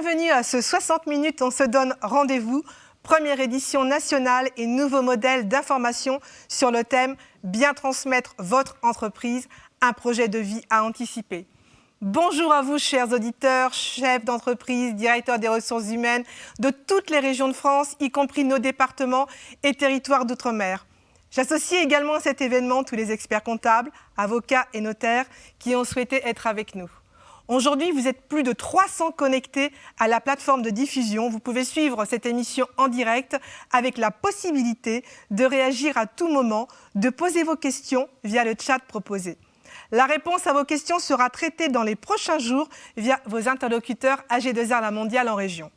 bienvenue à ce 60 minutes, on se donne rendez-vous. Première édition nationale et nouveau modèle d'information sur le thème « Bien transmettre votre entreprise, un projet de vie à anticiper ». Bonjour à vous, chers auditeurs, chefs d'entreprise, directeurs des ressources humaines de toutes les régions de France, y compris nos départements et territoires d'outre-mer. J'associe également à cet événement tous les experts comptables, avocats et notaires qui ont souhaité être avec nous. Aujourd'hui, vous êtes plus de 300 connectés à la plateforme de diffusion. Vous pouvez suivre cette émission en direct avec la possibilité de réagir à tout moment, de poser vos questions via le chat proposé. La réponse à vos questions sera traitée dans les prochains jours via vos interlocuteurs AG2R La Mondiale en région.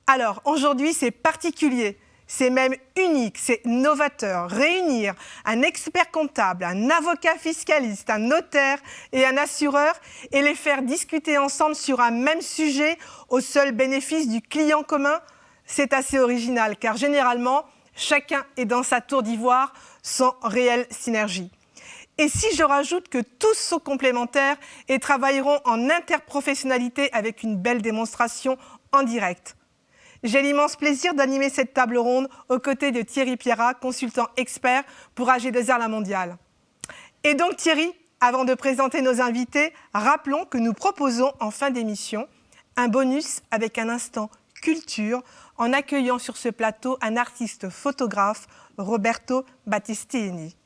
Alors, aujourd'hui, c'est particulier. C'est même unique, c'est novateur. Réunir un expert comptable, un avocat fiscaliste, un notaire et un assureur et les faire discuter ensemble sur un même sujet au seul bénéfice du client commun, c'est assez original car généralement, chacun est dans sa tour d'ivoire sans réelle synergie. Et si je rajoute que tous sont complémentaires et travailleront en interprofessionnalité avec une belle démonstration en direct. J'ai l'immense plaisir d'animer cette table ronde aux côtés de Thierry Pierrat, consultant expert pour AG2R La Mondiale. Et donc Thierry, avant de présenter nos invités, rappelons que nous proposons en fin d'émission un bonus avec un instant culture en accueillant sur ce plateau un artiste photographe, Roberto Battistini.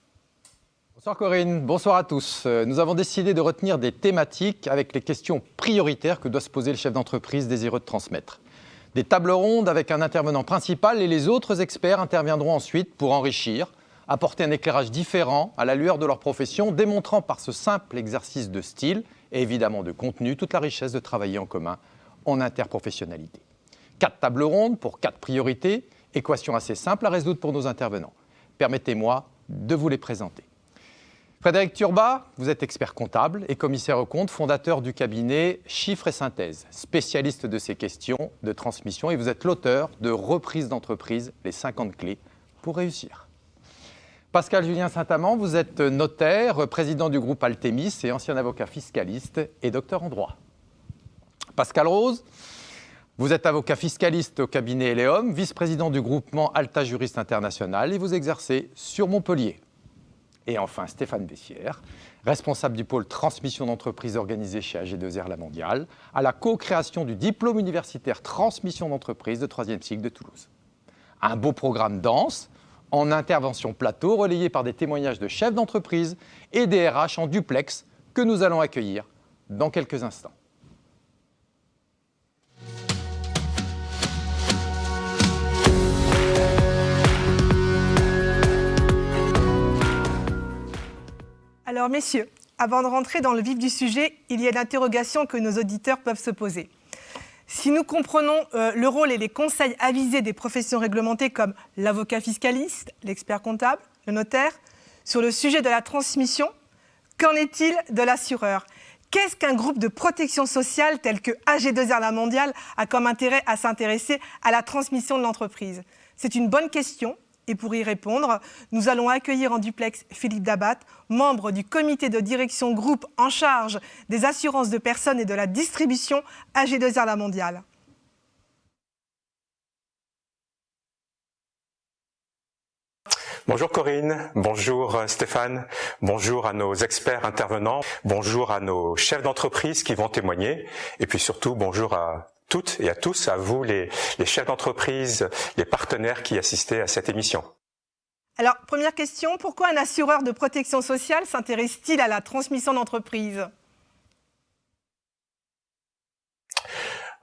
Bonsoir Corinne, bonsoir à tous. Nous avons décidé de retenir des thématiques avec les questions prioritaires que doit se poser le chef d'entreprise désireux de transmettre. Des tables rondes avec un intervenant principal et les autres experts interviendront ensuite pour enrichir, apporter un éclairage différent à la lueur de leur profession, démontrant par ce simple exercice de style et évidemment de contenu toute la richesse de travailler en commun en interprofessionnalité. 4 tables rondes pour 4 priorités, équation assez simple à résoudre pour nos intervenants. Permettez-moi de vous les présenter. Frédéric Turbat, vous êtes expert comptable et commissaire aux comptes, fondateur du cabinet Chiffres et Synthèse, spécialiste de ces questions de transmission et vous êtes l'auteur de Reprise d'entreprise, les 50 clés pour réussir. Pascal Julien Saint-Amand, vous êtes notaire, président du groupe Altémis et ancien avocat fiscaliste et docteur en droit. Pascal Rose, vous êtes avocat fiscaliste au cabinet Eleum, vice-président du groupement Alta Juriste International et vous exercez sur Montpellier. Et enfin, Stéphane Bessières, responsable du pôle transmission d'entreprise organisé chez AG2R La Mondiale, à la co-création du diplôme universitaire transmission d'entreprise de 3e cycle de Toulouse. Un beau programme dense, en intervention plateau, relayé par des témoignages de chefs d'entreprise et des RH en duplex que nous allons accueillir dans quelques instants. Alors messieurs, avant de rentrer dans le vif du sujet, il y a une interrogation que nos auditeurs peuvent se poser. Si nous comprenons le rôle et les conseils avisés des professions réglementées comme l'avocat fiscaliste, l'expert comptable, le notaire, sur le sujet de la transmission, qu'en est-il de l'assureur ? Qu'est-ce qu'un groupe de protection sociale tel que AG2R La Mondiale a comme intérêt à s'intéresser à la transmission de l'entreprise ? C'est une bonne question. Et pour y répondre, nous allons accueillir en duplex Philippe Dabat, membre du comité de direction groupe en charge des assurances de personnes et de la distribution AG2R La Mondiale. Bonjour Corinne, bonjour Stéphane, bonjour à nos experts intervenants, bonjour à nos chefs d'entreprise qui vont témoigner et puis surtout bonjour à toutes et à tous, à vous les chefs d'entreprise, les partenaires qui assistaient à cette émission. Alors, première question, pourquoi un assureur de protection sociale s'intéresse-t-il à la transmission d'entreprise ?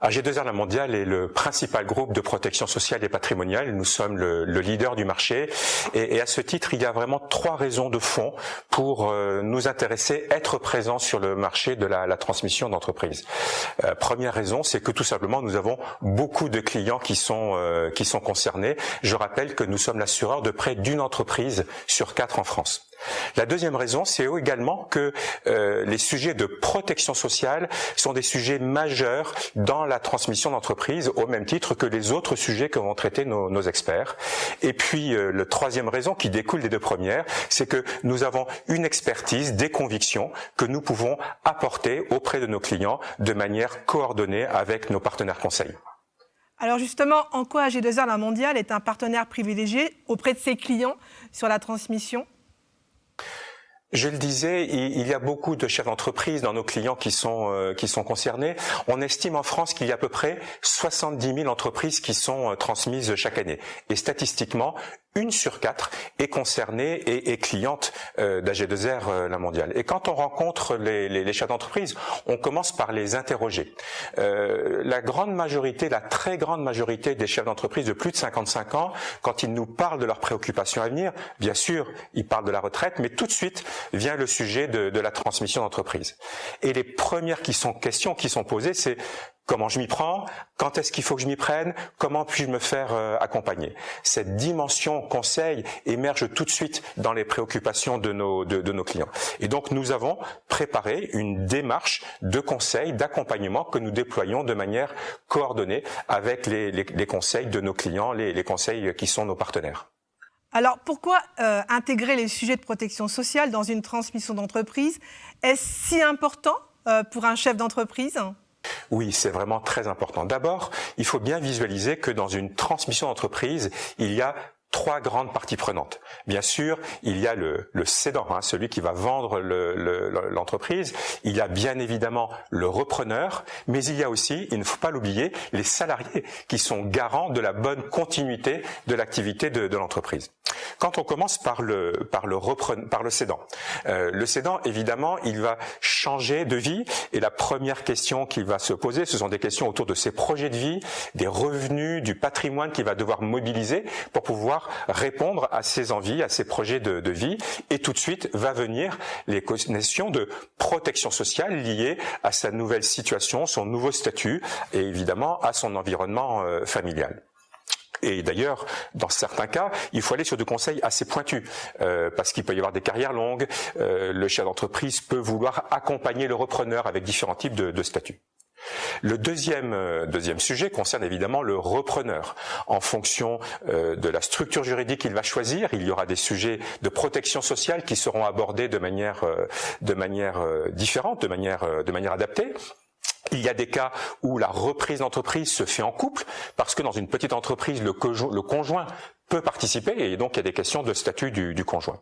AG2R La Mondiale est le principal groupe de protection sociale et patrimoniale. Nous sommes le leader du marché et à ce titre, il y a vraiment 3 raisons de fond pour nous intéresser, être présents sur le marché de la transmission d'entreprise. Première raison, c'est que tout simplement, nous avons beaucoup de clients qui sont concernés. Je rappelle que nous sommes l'assureur de près d'une entreprise sur 4 en France. La deuxième raison, c'est également que les sujets de protection sociale sont des sujets majeurs dans la transmission d'entreprise, au même titre que les autres sujets que vont traiter nos experts. Et puis, la troisième raison qui découle des deux premières, c'est que nous avons une expertise, des convictions que nous pouvons apporter auprès de nos clients de manière coordonnée avec nos partenaires conseils. Alors justement, en quoi AG2R La Mondiale est un partenaire privilégié auprès de ses clients sur la transmission ? Je le disais, il y a beaucoup de chefs d'entreprise dans nos clients qui sont concernés. On estime en France qu'il y a à peu près 70 000 entreprises qui sont transmises chaque année. Et statistiquement, 1 sur 4 est concernée et est cliente d'AG2R La Mondiale. Et quand on rencontre les chefs d'entreprise, on commence par les interroger. La très grande majorité des chefs d'entreprise de plus de 55 ans, quand ils nous parlent de leurs préoccupations à venir, bien sûr, ils parlent de la retraite, mais tout de suite vient le sujet de la transmission d'entreprise. Et les premières questions qui sont posées, c'est comment je m'y prends? Quand est-ce qu'il faut que je m'y prenne? Comment puis-je me faire accompagner? Cette dimension conseil émerge tout de suite dans les préoccupations de nos clients. Et donc nous avons préparé une démarche de conseil, d'accompagnement que nous déployons de manière coordonnée avec les conseils de nos clients, les conseils qui sont nos partenaires. Alors pourquoi intégrer les sujets de protection sociale dans une transmission d'entreprise? Est-ce si important pour un chef d'entreprise ? Oui, c'est vraiment très important. D'abord, il faut bien visualiser que dans une transmission d'entreprise, il y a 3 grandes parties prenantes. Bien sûr, il y a le cédant, celui qui va vendre l'entreprise. Il y a bien évidemment le repreneur, mais il y a aussi, il ne faut pas l'oublier, les salariés qui sont garants de la bonne continuité de l'activité de l'entreprise. Quand on commence par le cédant, le cédant, évidemment, il va changer de vie et la première question qu'il va se poser, ce sont des questions autour de ses projets de vie, des revenus, du patrimoine qu'il va devoir mobiliser pour pouvoir répondre à ses envies, à ses projets de vie. Et tout de suite va venir les questions de protection sociale liées à sa nouvelle situation, son nouveau statut et évidemment à son environnement familial. Et d'ailleurs, dans certains cas, il faut aller sur des conseils assez pointus, parce qu'il peut y avoir des carrières longues, le chef d'entreprise peut vouloir accompagner le repreneur avec différents types de statuts. Le deuxième sujet concerne évidemment le repreneur. En fonction de la structure juridique qu'il va choisir, il y aura des sujets de protection sociale qui seront abordés de manière différente, de manière adaptée. Il y a des cas où la reprise d'entreprise se fait en couple, parce que dans une petite entreprise, le conjoint peut participer, et donc il y a des questions de statut du conjoint.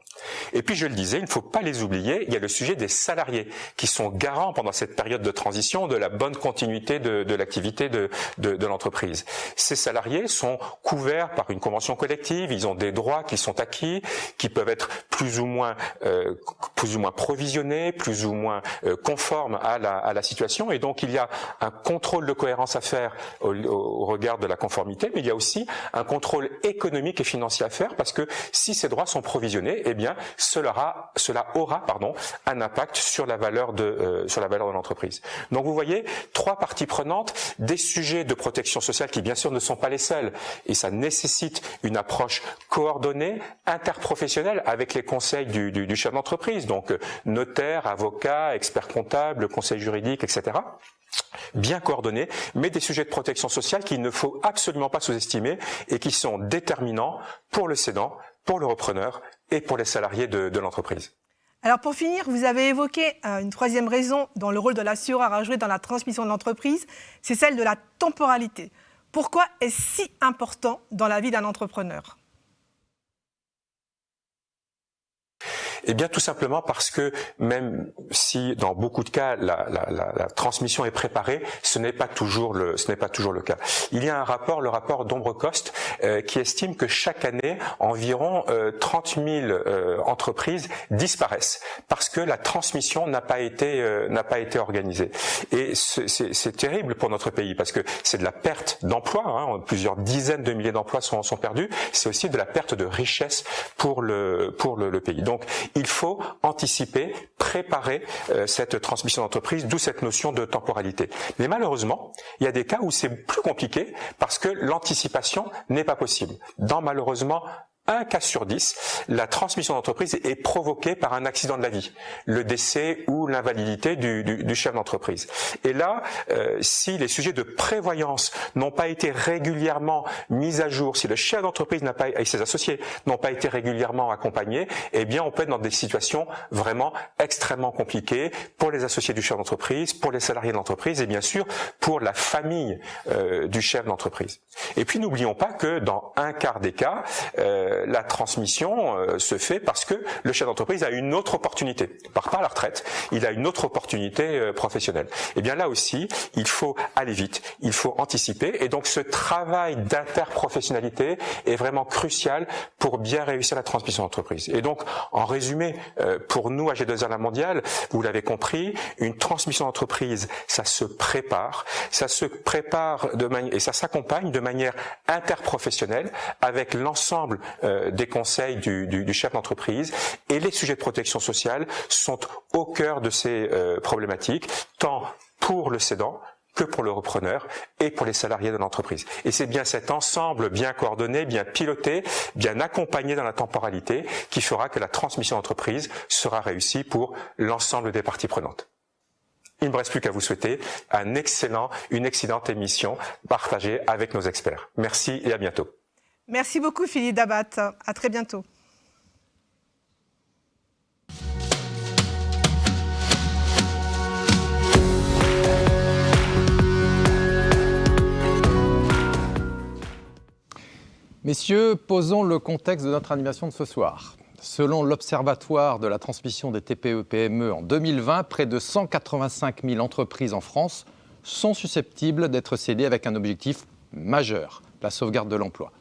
Et puis je le disais, il ne faut pas les oublier, il y a le sujet des salariés, qui sont garants pendant cette période de transition de la bonne continuité de l'activité de l'entreprise. Ces salariés sont couverts par une convention collective, ils ont des droits qui sont acquis, qui peuvent être plus ou moins provisionnés, plus ou moins conformes à la situation, et donc il y a un contrôle de cohérence à faire au regard de la conformité, mais il y a aussi un contrôle économique et financier à faire, parce que si ces droits sont provisionnés, eh bien cela aura un impact sur la valeur de l'entreprise. Donc vous voyez, 3 parties prenantes, des sujets de protection sociale qui bien sûr ne sont pas les seuls, et ça nécessite une approche coordonnée, interprofessionnelle avec les conseils du chef d'entreprise, donc notaire, avocat, expert comptable, conseil juridique, etc. Bien coordonnés, mais des sujets de protection sociale qu'il ne faut absolument pas sous-estimer et qui sont déterminants pour le cédant, pour le repreneur et pour les salariés de l'entreprise. Alors pour finir, vous avez évoqué une 3e raison dans le rôle de l'assureur à jouer dans la transmission de l'entreprise, c'est celle de la temporalité. Pourquoi est-ce si important dans la vie d'un entrepreneur ? Eh bien, tout simplement parce que même si dans beaucoup de cas la transmission est préparée, ce n'est pas toujours le cas. Il y a un rapport, le rapport d'Ombrecost, qui estime que chaque année environ 30 000 entreprises disparaissent parce que la transmission n'a pas été organisée. Et c'est terrible pour notre pays parce que c'est de la perte d'emplois, plusieurs dizaines de milliers d'emplois sont perdus. C'est aussi de la perte de richesse pour le pays. Donc il faut anticiper, préparer cette transmission d'entreprise, d'où cette notion de temporalité. Mais malheureusement, il y a des cas où c'est plus compliqué parce que l'anticipation n'est pas possible. Dans malheureusement 1 cas sur 10, la transmission d'entreprise est provoquée par un accident de la vie, le décès ou l'invalidité du chef d'entreprise. Et là, si les sujets de prévoyance n'ont pas été régulièrement mis à jour, si le chef d'entreprise et ses associés n'ont pas été régulièrement accompagnés, eh bien on peut être dans des situations vraiment extrêmement compliquées pour les associés du chef d'entreprise, pour les salariés de l'entreprise et bien sûr pour la famille du chef d'entreprise. Et puis n'oublions pas que dans un quart des cas, la transmission se fait parce que le chef d'entreprise a une autre opportunité. Il part pas à la retraite, il a une autre opportunité professionnelle. Et bien là aussi, il faut aller vite, il faut anticiper. Et donc ce travail d'interprofessionnalité est vraiment crucial pour bien réussir la transmission d'entreprise. Et donc, en résumé, pour nous à G2R La Mondiale, vous l'avez compris, une transmission d'entreprise, ça se prépare et ça s'accompagne de manière interprofessionnelle avec l'ensemble des conseils du chef d'entreprise, et les sujets de protection sociale sont au cœur de ces problématiques, tant pour le cédant que pour le repreneur et pour les salariés de l'entreprise. Et c'est bien cet ensemble bien coordonné, bien piloté, bien accompagné dans la temporalité qui fera que la transmission d'entreprise sera réussie pour l'ensemble des parties prenantes. Il ne me reste plus qu'à vous souhaiter une excellente émission partagée avec nos experts. Merci et à bientôt. Merci beaucoup Philippe Dabat. À très bientôt. Messieurs, posons le contexte de notre animation de ce soir. Selon l'Observatoire de la transmission des TPE-PME en 2020, près de 185 000 entreprises en France sont susceptibles d'être cédées avec un objectif majeur, la sauvegarde de l'emploi.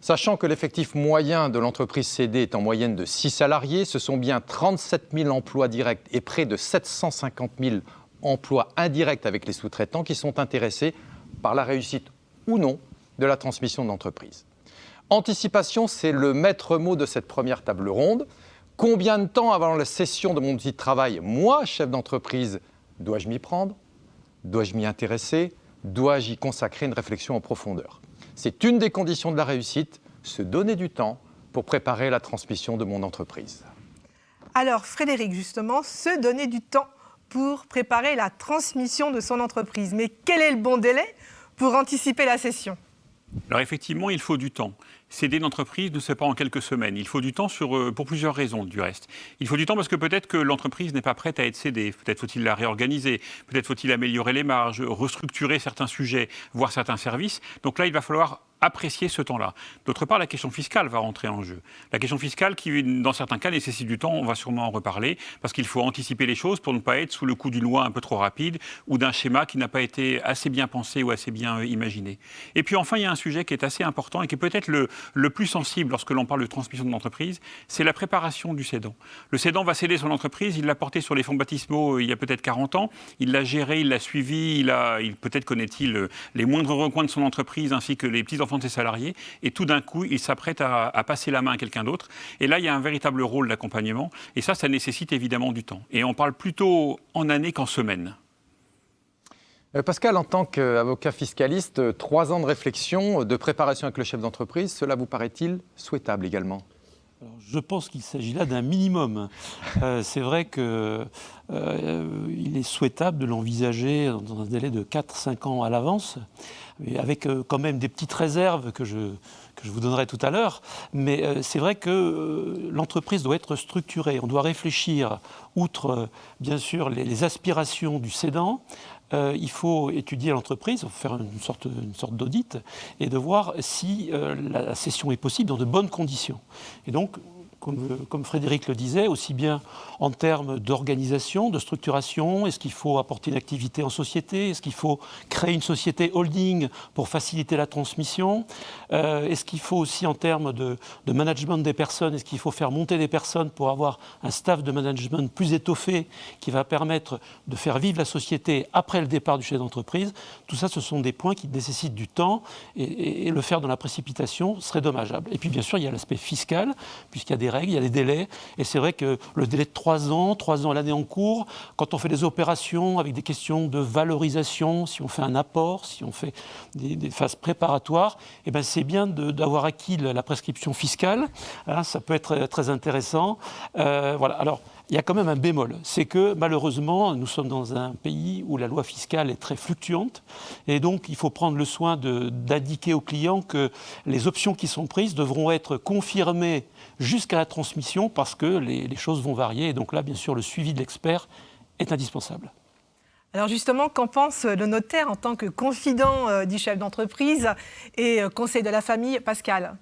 Sachant que l'effectif moyen de l'entreprise cédée est en moyenne de 6 salariés, ce sont bien 37 000 emplois directs et près de 750 000 emplois indirects avec les sous-traitants qui sont intéressés par la réussite ou non de la transmission d'entreprise. Anticipation, c'est le maître mot de cette première table ronde. Combien de temps avant la cession de mon outil de travail, moi, chef d'entreprise, dois-je m'y prendre? Dois-je m'y intéresser? Dois-je y consacrer une réflexion en profondeur? C'est une des conditions de la réussite, se donner du temps pour préparer la transmission de mon entreprise. Alors Frédéric, justement, se donner du temps pour préparer la transmission de son entreprise. Mais quel est le bon délai pour anticiper la cession? Alors effectivement, il faut du temps. Céder une entreprise ne se fait pas en quelques semaines. Il faut du temps pour plusieurs raisons, du reste. Il faut du temps parce que peut-être que l'entreprise n'est pas prête à être cédée. Peut-être faut-il la réorganiser. Peut-être faut-il améliorer les marges, restructurer certains sujets, voire certains services. Donc là, il va falloir apprécier ce temps-là. D'autre part, la question fiscale va rentrer en jeu. La question fiscale qui, dans certains cas, nécessite du temps, on va sûrement en reparler, parce qu'il faut anticiper les choses pour ne pas être sous le coup d'une loi un peu trop rapide ou d'un schéma qui n'a pas été assez bien pensé ou assez bien imaginé. Et puis enfin, il y a un sujet qui est assez important et qui est peut-être le plus sensible lorsque l'on parle de transmission de l'entreprise, c'est la préparation du cédant. Le cédant va céder son entreprise, il l'a portée sur les fonds baptismaux il y a peut-être 40 ans, il l'a gérée, il l'a suivie, peut-être connaît-il les moindres recoins de son entreprise ainsi que les petits-enfants de ses salariés, et tout d'un coup, il s'apprête à passer la main à quelqu'un d'autre. Et là, il y a un véritable rôle d'accompagnement, et ça nécessite évidemment du temps. Et on parle plutôt en années qu'en semaines. Pascal, en tant qu'avocat fiscaliste, 3 ans de réflexion, de préparation avec le chef d'entreprise, cela vous paraît-il souhaitable également ? Alors, je pense qu'il s'agit là d'un minimum. C'est vrai qu'il est souhaitable de l'envisager dans un délai de 4-5 ans à l'avance, avec quand même des petites réserves que je vous donnerai tout à l'heure. Mais c'est vrai que l'entreprise doit être structurée. On doit réfléchir, outre bien sûr les aspirations du cédant, il faut étudier l'entreprise, faire une sorte d'audit et de voir si la cession est possible dans de bonnes conditions. Et donc, comme Frédéric le disait, aussi bien en termes d'organisation, de structuration, est-ce qu'il faut apporter une activité en société, est-ce qu'il faut créer une société holding pour faciliter la transmission, est-ce qu'il faut aussi en termes de management des personnes, est-ce qu'il faut faire monter des personnes pour avoir un staff de management plus étoffé qui va permettre de faire vivre la société après le départ du chef d'entreprise. Tout ça, ce sont des points qui nécessitent du temps et le faire dans la précipitation serait dommageable. Et puis bien sûr, il y a l'aspect fiscal, puisqu'il y a des des règles, il y a des délais. Et c'est vrai que le délai de 3 ans à l'année en cours, quand on fait des opérations avec des questions de valorisation, si on fait un apport, si on fait des phases préparatoires, eh ben c'est bien d'avoir acquis la prescription fiscale. Hein, ça peut être très intéressant. Voilà. Alors, il y a quand même un bémol, c'est que malheureusement, nous sommes dans un pays où la loi fiscale est très fluctuante et donc il faut prendre le soin d'indiquer aux clients que les options qui sont prises devront être confirmées jusqu'à la transmission parce que les choses vont varier et donc là, bien sûr, le suivi de l'expert est indispensable. Alors justement, qu'en pense le notaire en tant que confident du chef d'entreprise et conseil de la famille, Pascal ?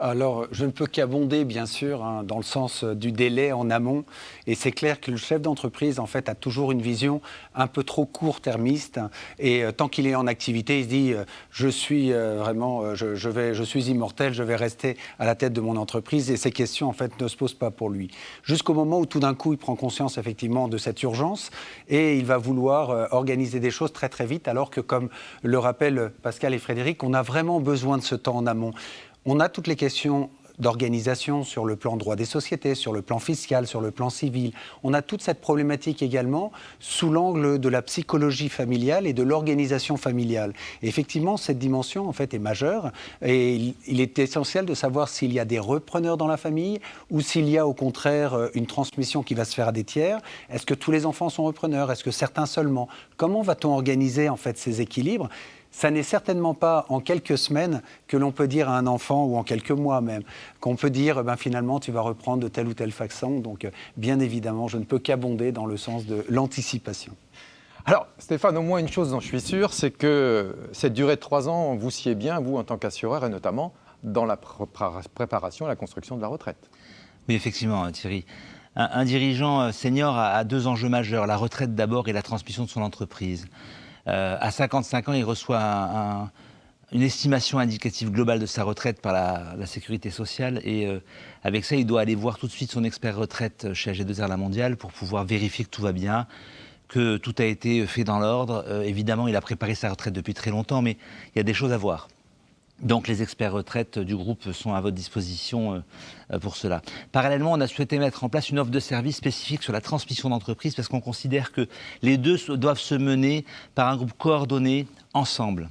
Alors, je ne peux qu'abonder, bien sûr, hein, dans le sens du délai en amont. Et c'est clair que le chef d'entreprise, en fait, a toujours une vision un peu trop court-termiste. Et tant qu'il est en activité, il se dit je suis vraiment, je suis immortel, je vais rester à la tête de mon entreprise. Et ces questions, en fait, ne se posent pas pour lui. Jusqu'au moment où, tout d'un coup, il prend conscience, effectivement, de cette urgence. Et il va vouloir organiser des choses très, très vite. Alors que, comme le rappellent Pascal et Frédéric, on a vraiment besoin de ce temps en amont. On a toutes les questions d'organisation sur le plan droit des sociétés, sur le plan fiscal, sur le plan civil. On a toute cette problématique également sous l'angle de la psychologie familiale et de l'organisation familiale. Et effectivement, cette dimension en fait est majeure et il est essentiel de savoir s'il y a des repreneurs dans la famille ou s'il y a au contraire une transmission qui va se faire à des tiers. Est-ce que tous les enfants sont repreneurs? Est-ce que certains seulement? Comment va-t-on organiser en fait ces équilibres? Ça n'est certainement pas en quelques semaines que l'on peut dire à un enfant, ou en quelques mois même, qu'on peut dire finalement tu vas reprendre de telle ou telle façon. Donc bien évidemment, je ne peux qu'abonder dans le sens de l'anticipation. Alors Stéphane, au moins une chose dont je suis sûr, c'est que cette durée de 3 ans, vous s'y êtes bien, vous en tant qu'assureur, et notamment dans la préparation et la construction de la retraite. Oui, effectivement, Thierry. Un dirigeant senior a 2 enjeux majeurs, la retraite d'abord et la transmission de son entreprise. À 55 ans, il reçoit une estimation indicative globale de sa retraite par la sécurité sociale et avec ça, il doit aller voir tout de suite son expert retraite chez AG2R La Mondiale pour pouvoir vérifier que tout va bien, que tout a été fait dans l'ordre. Évidemment, il a préparé sa retraite depuis très longtemps, mais il y a des choses à voir. Donc les experts retraite du groupe sont à votre disposition pour cela. Parallèlement, on a souhaité mettre en place une offre de service spécifique sur la transmission d'entreprise parce qu'on considère que les deux doivent se mener par un groupe coordonné ensemble.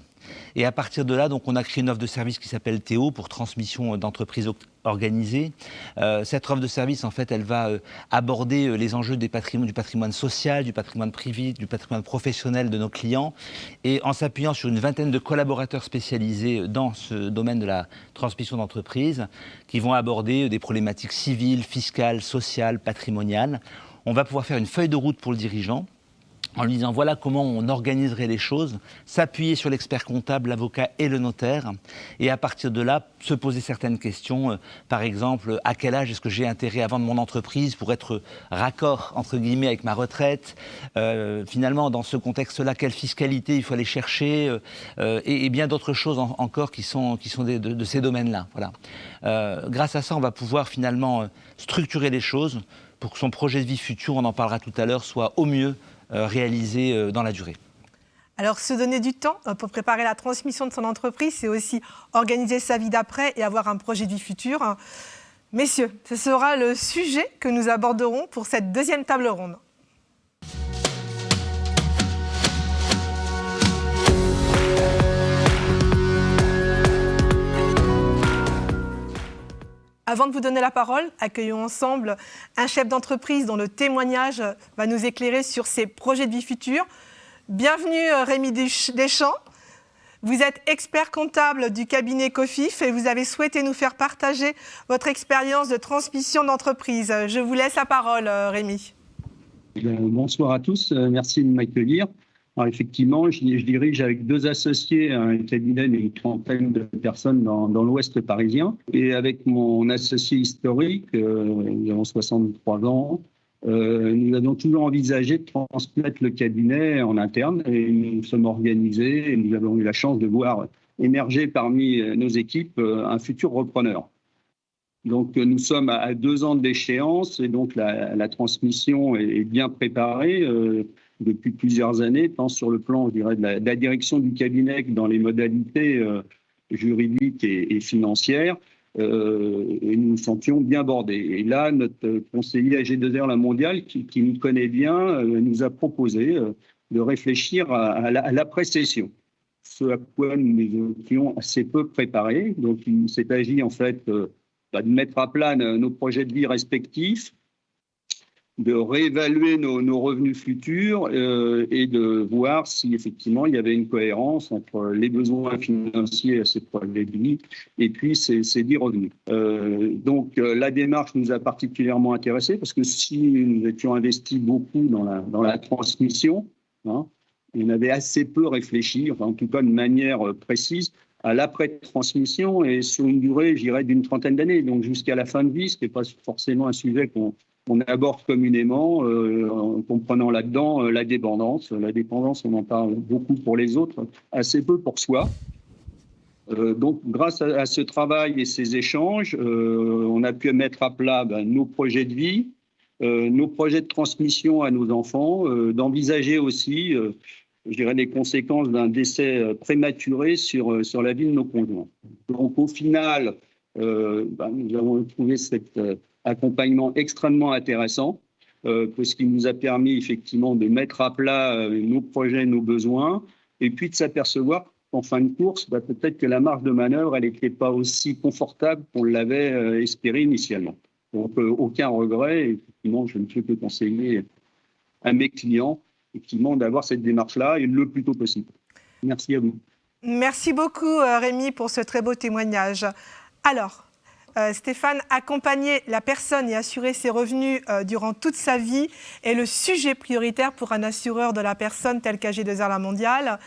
Et à partir de là, donc, on a créé une offre de service qui s'appelle Théo pour transmission d'entreprise organisée. Cette offre de service, en fait, elle va aborder les enjeux du patrimoine social, du patrimoine privé, du patrimoine professionnel de nos clients. Et en s'appuyant sur une vingtaine de collaborateurs spécialisés dans ce domaine de la transmission d'entreprise, qui vont aborder des problématiques civiles, fiscales, sociales, patrimoniales. On va pouvoir faire une feuille de route pour le dirigeant, en lui disant voilà comment on organiserait les choses, s'appuyer sur l'expert comptable, l'avocat et le notaire, et à partir de là, se poser certaines questions. Par exemple, à quel âge est-ce que j'ai intérêt à vendre mon entreprise pour être raccord, entre guillemets, avec ma retraite? Finalement, dans ce contexte-là, quelle fiscalité il faut aller chercher et bien d'autres choses encore qui sont de ces domaines-là. Voilà. Grâce à ça, on va pouvoir finalement structurer les choses pour que son projet de vie futur, on en parlera tout à l'heure, soit au mieux réalisé dans la durée. Alors, se donner du temps pour préparer la transmission de son entreprise, c'est aussi organiser sa vie d'après et avoir un projet de vie futur. Messieurs, ce sera le sujet que nous aborderons pour cette deuxième table ronde. Avant de vous donner la parole, accueillons ensemble un chef d'entreprise dont le témoignage va nous éclairer sur ses projets de vie futurs. Bienvenue Rémi Deschamps. Vous êtes expert comptable du cabinet Cofif et vous avez souhaité nous faire partager votre expérience de transmission d'entreprise. Je vous laisse la parole, Rémi. Bonsoir à tous, merci de m'accueillir. Alors effectivement, je dirige avec 2 associés un cabinet d'une 30aine de personnes dans l'ouest parisien. Et avec mon associé historique, nous avons 63 ans, nous avons toujours envisagé de transmettre le cabinet en interne et nous sommes organisés et nous avons eu la chance de voir émerger parmi nos équipes un futur repreneur. Donc nous sommes à 2 ans de l'échéance et donc la transmission est bien préparée depuis plusieurs années, tant sur le plan, je dirais, de la direction du cabinet que dans les modalités juridiques et financières. et nous nous sentions bien bordés. Et là, notre conseiller AG2R La Mondiale, qui nous connaît bien, nous a proposé de réfléchir à l'après-cession, ce à quoi nous étions assez peu préparés. Donc, il s'est agi en fait de mettre à plat nos projets de vie respectifs, de réévaluer nos revenus futurs et de voir si effectivement il y avait une cohérence entre les besoins financiers à ces projets de vie et puis ces dits revenus. Donc la démarche nous a particulièrement intéressés parce que si nous étions investis beaucoup dans la transmission, on avait assez peu réfléchi, enfin en tout cas de manière précise, à l'après-transmission et sur une durée, je dirais, d'une 30aine d'années, donc jusqu'à la fin de vie, ce qui n'est pas forcément un sujet qu'on aborde communément, en comprenant là-dedans la dépendance. La dépendance, on en parle beaucoup pour les autres, assez peu pour soi. Donc, grâce à ce travail et ces échanges, on a pu mettre à plat nos projets de vie, nos projets de transmission à nos enfants, d'envisager aussi, je dirais, les conséquences d'un décès prématuré sur la vie de nos conjoints. Donc, au final, nous avons trouvé cet accompagnement extrêmement intéressant, parce qu'il nous a permis effectivement de mettre à plat nos projets, nos besoins, et puis de s'apercevoir qu'en fin de course, peut-être que la marge de manœuvre, elle n'était pas aussi confortable qu'on l'avait espéré initialement. Donc, aucun regret. Et effectivement, je ne peux que conseiller à mes clients effectivement, d'avoir cette démarche-là et le plus tôt possible. Merci à vous. Merci beaucoup, Rémi, pour ce très beau témoignage. Alors, Stéphane, accompagner la personne et assurer ses revenus durant toute sa vie est le sujet prioritaire pour un assureur de la personne tel qu'AG2R La Mondiale.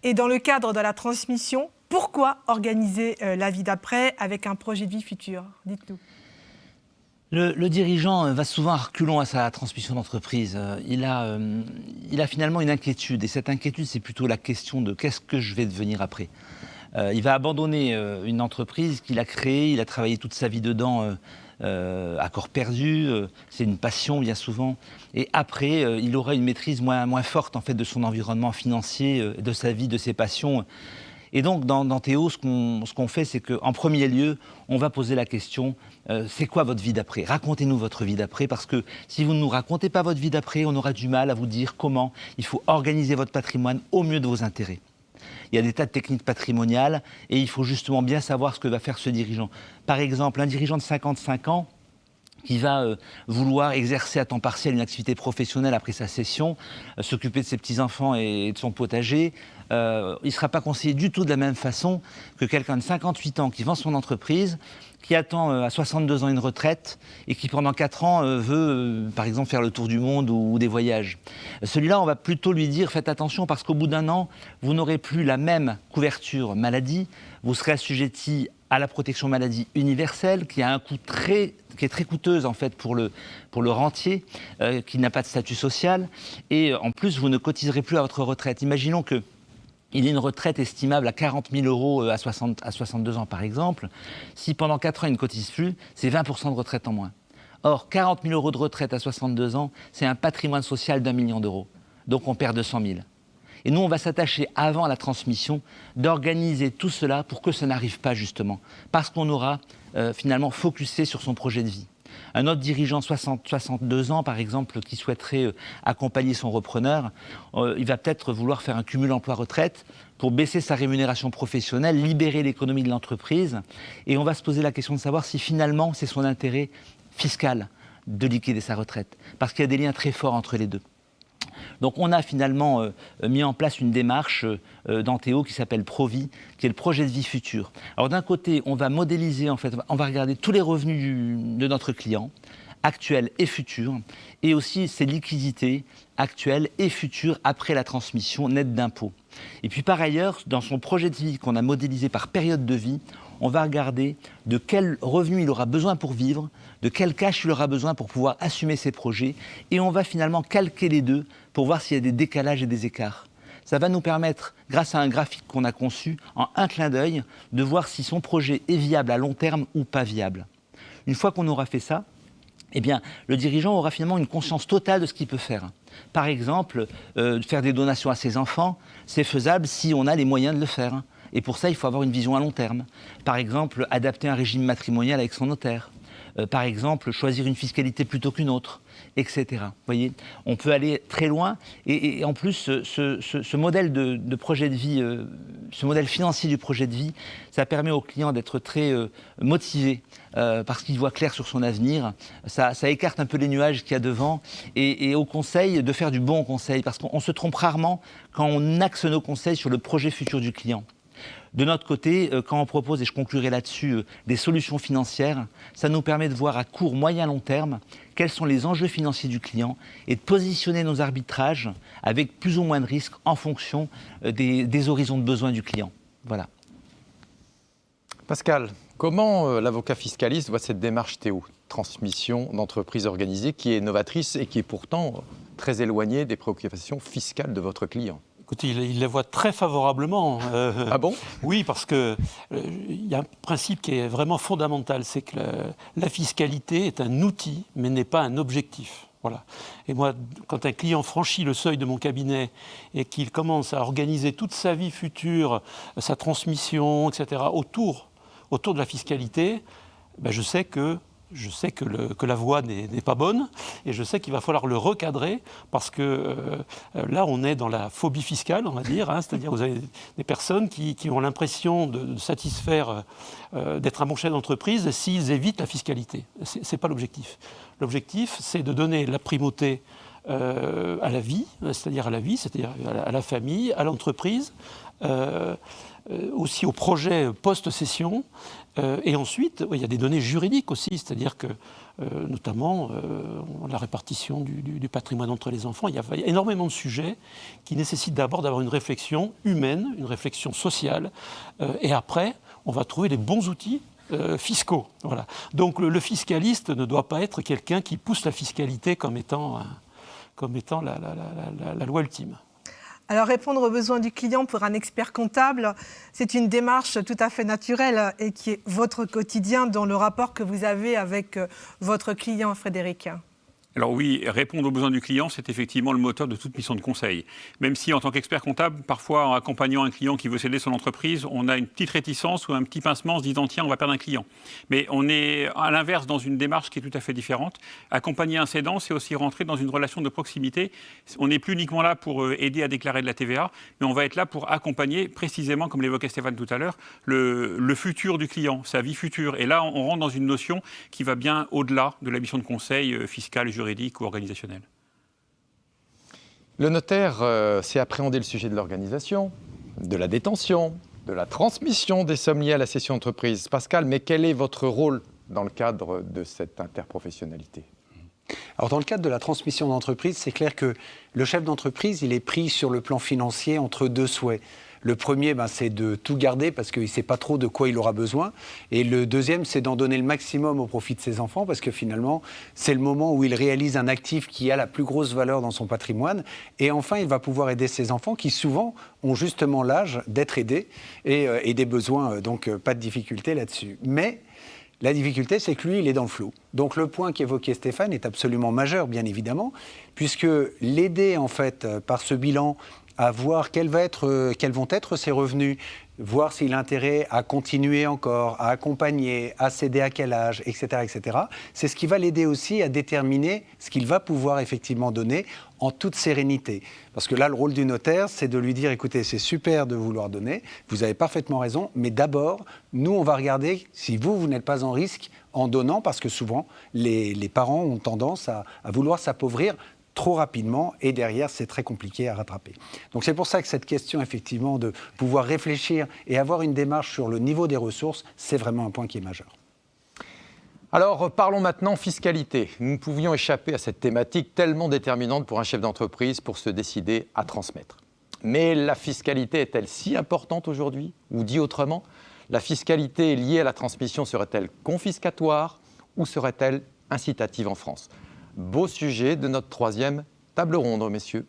Et dans le cadre de la transmission, pourquoi organiser la vie d'après avec un projet de vie futur? Dites-nous. Le dirigeant va souvent à reculons à sa transmission d'entreprise. Il a finalement une inquiétude. Et cette inquiétude, c'est plutôt la question de qu'est-ce que je vais devenir après. Il va abandonner une entreprise qu'il a créée, il a travaillé toute sa vie dedans à corps perdu. C'est une passion bien souvent. Et après, il aura une maîtrise moins forte en fait, de son environnement financier, de sa vie, de ses passions. Et donc, dans Théo, ce qu'on fait, c'est qu'en premier lieu, on va poser la question, c'est quoi votre vie d'après? Racontez-nous votre vie d'après, parce que si vous ne nous racontez pas votre vie d'après, on aura du mal à vous dire comment il faut organiser votre patrimoine au mieux de vos intérêts. Il y a des tas de techniques patrimoniales, et il faut justement bien savoir ce que va faire ce dirigeant. Par exemple, un dirigeant de 55 ans, qui va vouloir exercer à temps partiel une activité professionnelle après sa cession, s'occuper de ses petits-enfants et de son potager, il ne sera pas conseillé du tout de la même façon que quelqu'un de 58 ans qui vend son entreprise, qui attend à 62 ans une retraite et qui pendant 4 ans veut, par exemple, faire le tour du monde ou des voyages. Celui-là, on va plutôt lui dire, faites attention parce qu'au bout d'1 an, vous n'aurez plus la même couverture maladie, vous serez assujetti à la protection maladie universelle, qui a un coût qui est très coûteuse en fait pour le rentier, qui n'a pas de statut social, et en plus vous ne cotiserez plus à votre retraite. Imaginons que il ait une retraite estimable à 40 000 € à 62 ans par exemple. Si pendant 4 ans il ne cotise plus, c'est 20% de retraite en moins. Or, 40 000 € de retraite à 62 ans, c'est un patrimoine social d'1 million d'euros. Donc on perd 200 000. Et nous, on va s'attacher, avant la transmission, d'organiser tout cela pour que ça n'arrive pas, justement. Parce qu'on aura finalement focusé sur son projet de vie. Un autre dirigeant, 62 ans, par exemple, qui souhaiterait accompagner son repreneur, il va peut-être vouloir faire un cumul emploi-retraite pour baisser sa rémunération professionnelle, libérer l'économie de l'entreprise. Et on va se poser la question de savoir si finalement, c'est son intérêt fiscal de liquider sa retraite. Parce qu'il y a des liens très forts entre les deux. Donc on a finalement mis en place une démarche dans Théo qui s'appelle Provi, qui est le projet de vie futur. Alors d'un côté, on va modéliser, en fait, on va regarder tous les revenus de notre client, actuels et futurs, et aussi ses liquidités actuelles et futures après la transmission nette d'impôts. Et puis par ailleurs, dans son projet de vie qu'on a modélisé par période de vie, on va regarder de quel revenu il aura besoin pour vivre, de quel cash il aura besoin pour pouvoir assumer ses projets, et on va finalement calquer les deux pour voir s'il y a des décalages et des écarts. Ça va nous permettre, grâce à un graphique qu'on a conçu, en un clin d'œil, de voir si son projet est viable à long terme ou pas viable. Une fois qu'on aura fait ça, eh bien, le dirigeant aura finalement une conscience totale de ce qu'il peut faire. Par exemple, faire des donations à ses enfants, c'est faisable si on a les moyens de le faire. Et pour ça, il faut avoir une vision à long terme. Par exemple, adapter un régime matrimonial avec son notaire. Par exemple, choisir une fiscalité plutôt qu'une autre, etc. Vous voyez, on peut aller très loin. Et en plus, ce modèle de projet de vie, ce modèle financier du projet de vie, ça permet au client d'être très motivé parce qu'il voit clair sur son avenir. Ça écarte un peu les nuages qu'il y a devant. Et au conseil, de faire du bon conseil, parce qu'on se trompe rarement quand on axe nos conseils sur le projet futur du client. De notre côté, quand on propose, et je conclurai là-dessus, des solutions financières, ça nous permet de voir à court, moyen, long terme quels sont les enjeux financiers du client et de positionner nos arbitrages avec plus ou moins de risques en fonction des horizons de besoin du client. Voilà. Pascal, comment l'avocat fiscaliste voit cette démarche Théo, transmission d'entreprise organisée, qui est novatrice et qui est pourtant très éloignée des préoccupations fiscales de votre client ? Écoutez, il la voit très favorablement. Ah bon ? Oui, parce qu'il y a un principe qui est vraiment fondamental, c'est que la fiscalité est un outil, mais n'est pas un objectif. Voilà. Et moi, quand un client franchit le seuil de mon cabinet et qu'il commence à organiser toute sa vie future, sa transmission, etc., autour de la fiscalité, ben je sais que la voie n'est pas bonne et je sais qu'il va falloir le recadrer parce que là, on est dans la phobie fiscale, on va dire. C'est-à-dire vous avez des personnes qui ont l'impression de satisfaire, d'être un bon chef d'entreprise s'ils évitent la fiscalité. Ce n'est pas l'objectif. L'objectif, c'est de donner la primauté à la vie, c'est-à-dire à la famille, à l'entreprise, aussi au projet post-cession. Et ensuite, il y a des données juridiques aussi, c'est-à-dire que, notamment, la répartition du patrimoine entre les enfants, il y a énormément de sujets qui nécessitent d'abord d'avoir une réflexion humaine, une réflexion sociale, et après, on va trouver les bons outils fiscaux. Voilà. Donc le fiscaliste ne doit pas être quelqu'un qui pousse la fiscalité comme étant la loi ultime. Alors, répondre aux besoins du client pour un expert comptable, c'est une démarche tout à fait naturelle et qui est votre quotidien dans le rapport que vous avez avec votre client, Frédéric. Alors oui, répondre aux besoins du client, c'est effectivement le moteur de toute mission de conseil. Même si en tant qu'expert comptable, parfois en accompagnant un client qui veut céder son entreprise, on a une petite réticence ou un petit pincement en se disant tiens, on va perdre un client. Mais on est à l'inverse dans une démarche qui est tout à fait différente. Accompagner un cédant, c'est aussi rentrer dans une relation de proximité. On n'est plus uniquement là pour aider à déclarer de la TVA, mais on va être là pour accompagner précisément, comme l'évoquait Stéphane tout à l'heure, le futur du client, sa vie future. Et là, on rentre dans une notion qui va bien au-delà de la mission de conseil fiscal et juridique ou organisationnel. Le notaire sait appréhender le sujet de l'organisation, de la détention, de la transmission des sommes liées à la cession d'entreprise. Pascal, mais quel est votre rôle dans le cadre de cette interprofessionnalité ? Alors dans le cadre de la transmission d'entreprise, c'est clair que le chef d'entreprise, il est pris sur le plan financier entre deux souhaits. Le premier, c'est de tout garder parce qu'il ne sait pas trop de quoi il aura besoin. Et le deuxième, c'est d'en donner le maximum au profit de ses enfants parce que finalement, c'est le moment où il réalise un actif qui a la plus grosse valeur dans son patrimoine. Et enfin, il va pouvoir aider ses enfants qui souvent ont justement l'âge d'être aidés et des besoins, donc pas de difficulté là-dessus. Mais la difficulté, c'est que lui, il est dans le flou. Donc le point qu'évoquait Stéphane est absolument majeur, bien évidemment, puisque l'aider en fait par ce bilan à voir quels vont être ses revenus, voir s'il a intérêt à continuer encore, à accompagner, à céder à quel âge, etc., etc. C'est ce qui va l'aider aussi à déterminer ce qu'il va pouvoir effectivement donner en toute sérénité. Parce que là, le rôle du notaire, c'est de lui dire, écoutez, c'est super de vouloir donner, vous avez parfaitement raison, mais d'abord, nous, on va regarder si vous n'êtes pas en risque en donnant, parce que souvent, les parents ont tendance à vouloir s'appauvrir trop rapidement et derrière, c'est très compliqué à rattraper. Donc c'est pour ça que cette question, effectivement, de pouvoir réfléchir et avoir une démarche sur le niveau des ressources, c'est vraiment un point qui est majeur. Alors, parlons maintenant fiscalité. Nous ne pouvions échapper à cette thématique tellement déterminante pour un chef d'entreprise pour se décider à transmettre. Mais la fiscalité est-elle si importante aujourd'hui ? Ou dit autrement, la fiscalité liée à la transmission serait-elle confiscatoire ou serait-elle incitative en France ? Beau sujet de notre troisième table ronde, messieurs.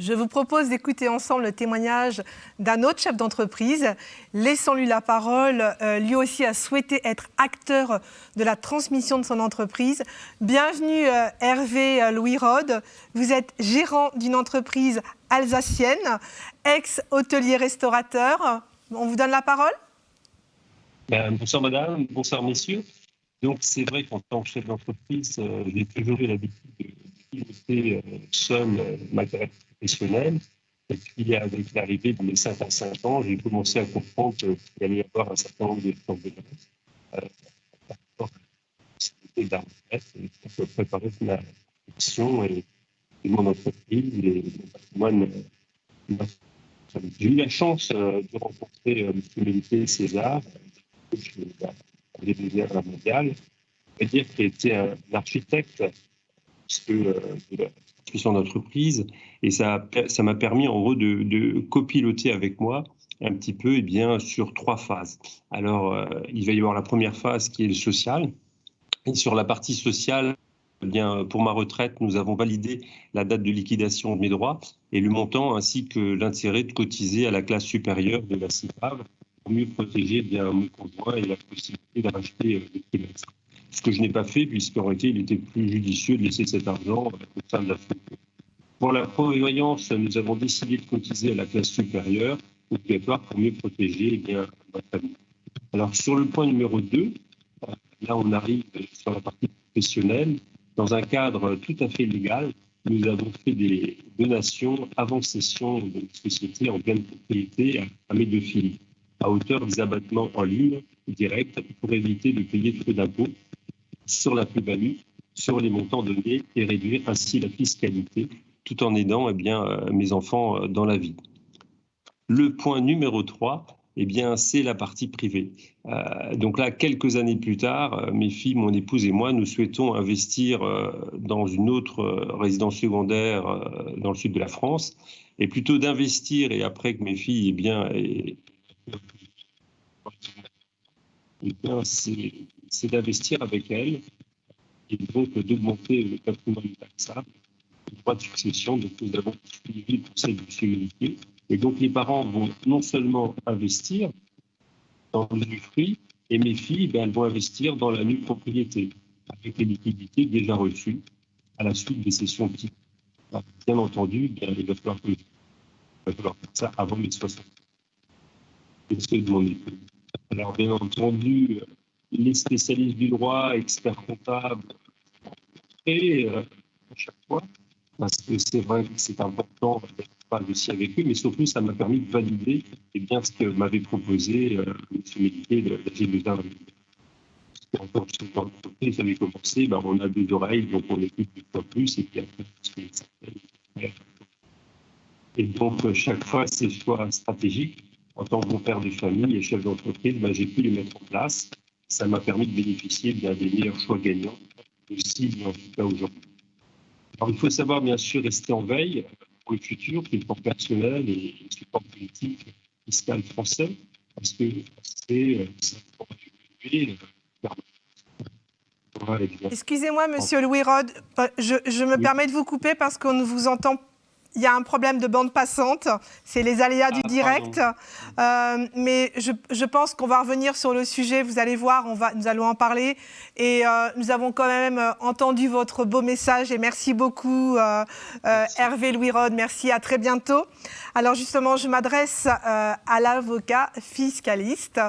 Je vous propose d'écouter ensemble le témoignage d'un autre chef d'entreprise. Laissons-lui la parole. Lui aussi a souhaité être acteur de la transmission de son entreprise. Bienvenue Hervé Louis Rode. Vous êtes gérant d'une entreprise alsacienne, ex-hôtelier-restaurateur. On vous donne la parole. Bonsoir madame, bonsoir messieurs. Donc c'est vrai qu'en tant que chef d'entreprise, j'ai toujours eu l'habitude de piloter seul ma carrière professionnelle. Et puis avec l'arrivée de mes 55 ans, j'ai commencé à comprendre qu'il allait y avoir un certain nombre de problèmes par rapport à la retraite pour préparer ma action et mon entreprise et mon patrimoine. J'ai eu la chance de rencontrer M. Méliké César, des Beaux-Arts mondial, c'est-à-dire qu'il était un architecte de la construction d'entreprise, et ça m'a permis en gros de copiloter avec moi un petit peu sur 3 phases. Alors, il va y avoir la première phase qui est le social, et sur la partie sociale, pour ma retraite, nous avons validé la date de liquidation de mes droits et le montant ainsi que l'intérêt de cotiser à la classe supérieure de la CIPAV pour mieux protéger mon conjoint et la possibilité de racheter le trimestre. Ce que je n'ai pas fait, puisqu'en réalité, il était plus judicieux de laisser cet argent au sein de la structure. Pour la prévoyance, nous avons décidé de cotiser à la classe supérieure obligatoire pour mieux protéger ma famille. Alors, sur le point numéro 2, là, on arrive sur la partie professionnelle. Dans un cadre tout à fait légal, nous avons fait des donations avant cession de notre société en pleine propriété à mes 2 filles, à hauteur des abattements en ligne directs pour éviter de payer trop d'impôts sur la plus-value, sur les montants donnés et réduire ainsi la fiscalité tout en aidant mes enfants dans la vie. Le point numéro 3, c'est la partie privée. Donc là, quelques années plus tard, mes filles, mon épouse et moi, nous souhaitons investir dans une autre résidence secondaire dans le sud de la France. Et plutôt d'investir et après que mes filles, c'est d'investir avec elles et donc d'augmenter le patrimoine taxable, le droit de succession. Donc nous avons suivi pour cette possibilité. Et donc, les parents vont non seulement investir dans l'usufruit, et mes filles, elles vont investir dans la nue propriété, avec les liquidités déjà reçues à la suite des cessions de titres. Bien entendu, il va falloir faire ça avant mes 60 ans. Et c'est de mon époux. Alors, bien entendu, les spécialistes du droit, experts comptables, à chaque fois, parce que c'est vrai que c'est important d'être aussi avec eux, mais surtout, ça m'a permis de valider ce que m'avait proposé M. Méliké de la G2A. En tant que chef d'entreprise, j'avais commencé, on a 2 oreilles, donc on écoute 2 fois plus, et puis après, et donc, chaque fois, ces choix stratégiques, en tant que bon père de famille et chef d'entreprise, j'ai pu les mettre en place. Ça m'a permis de bénéficier des meilleurs choix gagnants possibles, en tout cas aujourd'hui. Alors, il faut savoir, bien sûr, rester en veille pour le futur, qui est le plan personnel et le plan politique fiscal français, parce que c'est Excusez-moi, Monsieur Louis Rode, je me permets de vous couper parce qu'on ne vous entend. Il y a un problème de bande passante, c'est les aléas du direct. Mais je pense qu'on va revenir sur le sujet, vous allez voir, nous allons en parler. Et nous avons quand même entendu votre beau message et merci beaucoup Hervé Louis Rode, merci, à très bientôt. Alors justement, je m'adresse à l'avocat fiscaliste.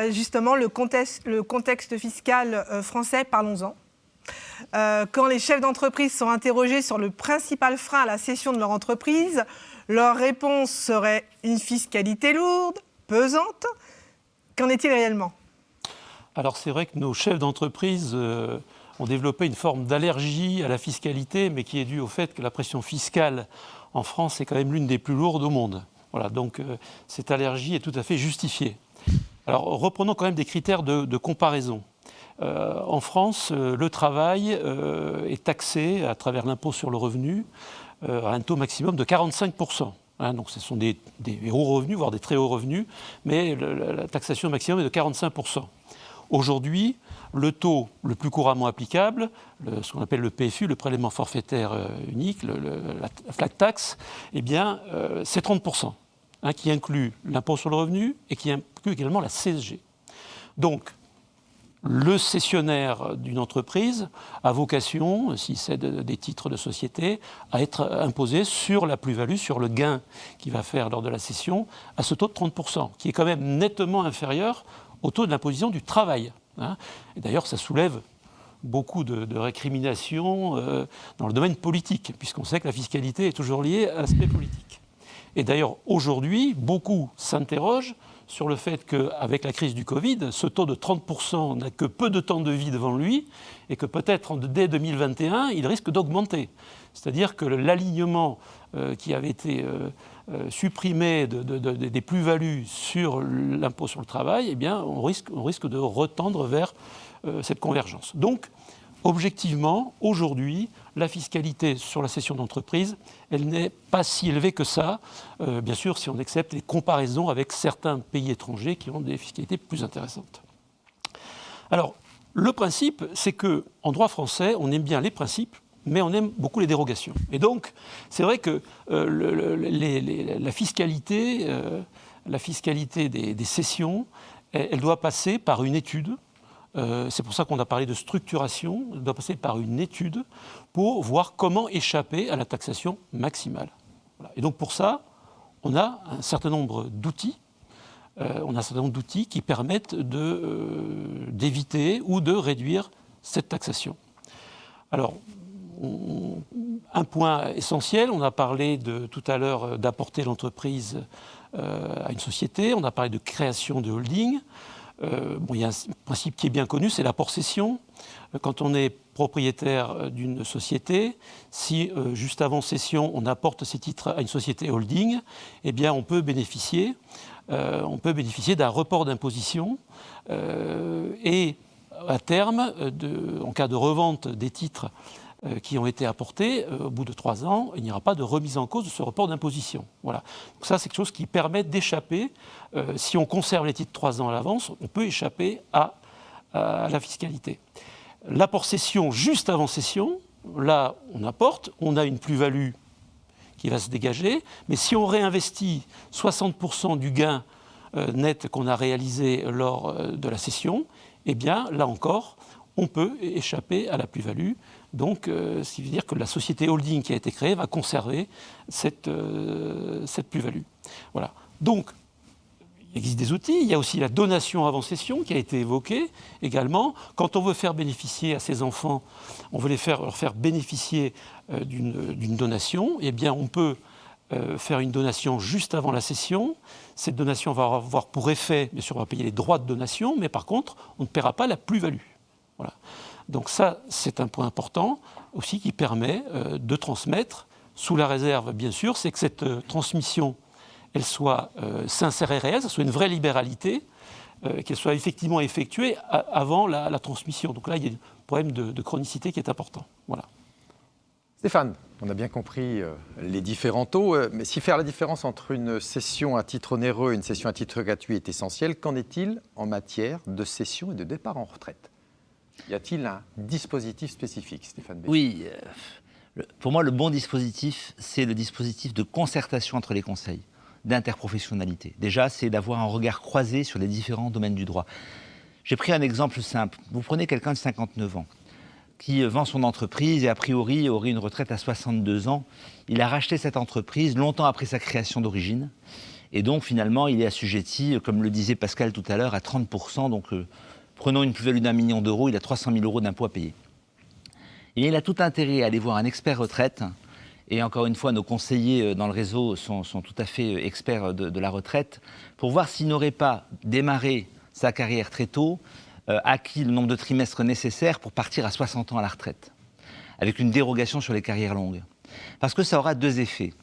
Justement, le contexte fiscal français, parlons-en. Quand les chefs d'entreprise sont interrogés sur le principal frein à la cession de leur entreprise, leur réponse serait une fiscalité lourde, pesante. Qu'en est-il réellement ? Alors c'est vrai que nos chefs d'entreprise ont développé une forme d'allergie à la fiscalité, mais qui est due au fait que la pression fiscale en France est quand même l'une des plus lourdes au monde. Voilà, donc cette allergie est tout à fait justifiée. Alors reprenons quand même des critères de comparaison. En France, le travail est taxé à travers l'impôt sur le revenu à un taux maximum de 45%. Donc ce sont des hauts revenus, voire des très hauts revenus, mais la taxation maximum est de 45%. Aujourd'hui, le taux le plus couramment applicable, ce qu'on appelle le PFU, le prélèvement forfaitaire unique, la flat tax, eh bien, c'est 30%, qui inclut l'impôt sur le revenu et qui inclut également la CSG. Donc, le cessionnaire d'une entreprise a vocation, s'il cède des titres de société, à être imposé sur la plus-value, sur le gain qu'il va faire lors de la cession, à ce taux de 30%, qui est quand même nettement inférieur au taux de l'imposition du travail. Et d'ailleurs, ça soulève beaucoup de récriminations dans le domaine politique, puisqu'on sait que la fiscalité est toujours liée à l'aspect politique. Et d'ailleurs, aujourd'hui, beaucoup s'interrogent sur le fait qu'avec la crise du Covid, ce taux de 30% n'a que peu de temps de vie devant lui et que peut-être dès 2021, il risque d'augmenter. C'est-à-dire que l'alignement qui avait été supprimé des plus-values sur l'impôt sur le travail, eh bien, on risque de retendre vers cette convergence. Donc, objectivement, aujourd'hui, la fiscalité sur la cession d'entreprise, elle n'est pas si élevée que ça, bien sûr, si on accepte les comparaisons avec certains pays étrangers qui ont des fiscalités plus intéressantes. Alors, le principe, c'est qu'en droit français, on aime bien les principes, mais on aime beaucoup les dérogations. Et donc, c'est vrai que la fiscalité des cessions, elle doit passer par une étude. C'est pour ça qu'on a parlé de structuration. Elle doit passer par une étude pour voir comment échapper à la taxation maximale. Voilà. Et donc, pour ça, on a un certain nombre d'outils. Qui permettent d'éviter ou de réduire cette taxation. Alors, un point essentiel, on a parlé tout à l'heure d'apporter l'entreprise à une société, on a parlé de création de holding. Il y a un principe qui est bien connu, c'est l'apport-cession. Quand on est propriétaire d'une société, si juste avant cession, on apporte ses titres à une société holding, eh bien, on peut bénéficier d'un report d'imposition et à terme, en cas de revente des titres qui ont été apportés, au bout de 3 ans, il n'y aura pas de remise en cause de ce report d'imposition. Voilà. Donc ça, c'est quelque chose qui permet d'échapper. Si on conserve les titres 3 ans à l'avance, on peut échapper à la fiscalité. L'apport-cession juste avant cession, là, on apporte, on a une plus-value qui va se dégager, mais si on réinvestit 60% du gain net qu'on a réalisé lors de la cession, eh bien, là encore, on peut échapper à la plus-value. Donc, ce qui veut dire que la société holding qui a été créée va conserver cette plus-value. Voilà. Donc, il existe des outils. Il y a aussi la donation avant cession qui a été évoquée également. Quand on veut faire bénéficier à ses enfants, on veut leur faire bénéficier d'une donation, eh bien, on peut faire une donation juste avant la cession. Cette donation va avoir pour effet, bien sûr, on va payer les droits de donation, mais par contre, on ne paiera pas la plus-value. Voilà. Donc ça, c'est un point important aussi qui permet de transmettre, sous la réserve, bien sûr, c'est que cette transmission, elle soit sincère et réelle, ça soit une vraie libéralité, qu'elle soit effectivement effectuée avant la transmission. Donc là, il y a un problème de chronicité qui est important. Voilà. Stéphane, on a bien compris les différents taux, mais si faire la différence entre une cession à titre onéreux et une cession à titre gratuit est essentiel, qu'en est-il en matière de cession et de départ en retraite ? Y a-t-il un dispositif spécifique, Stéphane Béchu ? Oui, pour moi, le bon dispositif, c'est le dispositif de concertation entre les conseils, d'interprofessionnalité. Déjà, c'est d'avoir un regard croisé sur les différents domaines du droit. J'ai pris un exemple simple. Vous prenez quelqu'un de 59 ans qui vend son entreprise et a priori aurait une retraite à 62 ans. Il a racheté cette entreprise longtemps après sa création d'origine. Et donc, finalement, il est assujetti, comme le disait Pascal tout à l'heure, à 30%. Donc, prenons une plus-value d'1 million d'euros, il a 300 000 euros d'impôts à payer. Et il a tout intérêt à aller voir un expert retraite. Et encore une fois, nos conseillers dans le réseau sont tout à fait experts de la retraite, pour voir s'il n'aurait pas démarré sa carrière très tôt, acquis le nombre de trimestres nécessaires pour partir à 60 ans à la retraite, avec une dérogation sur les carrières longues. Parce que ça aura 2 effets.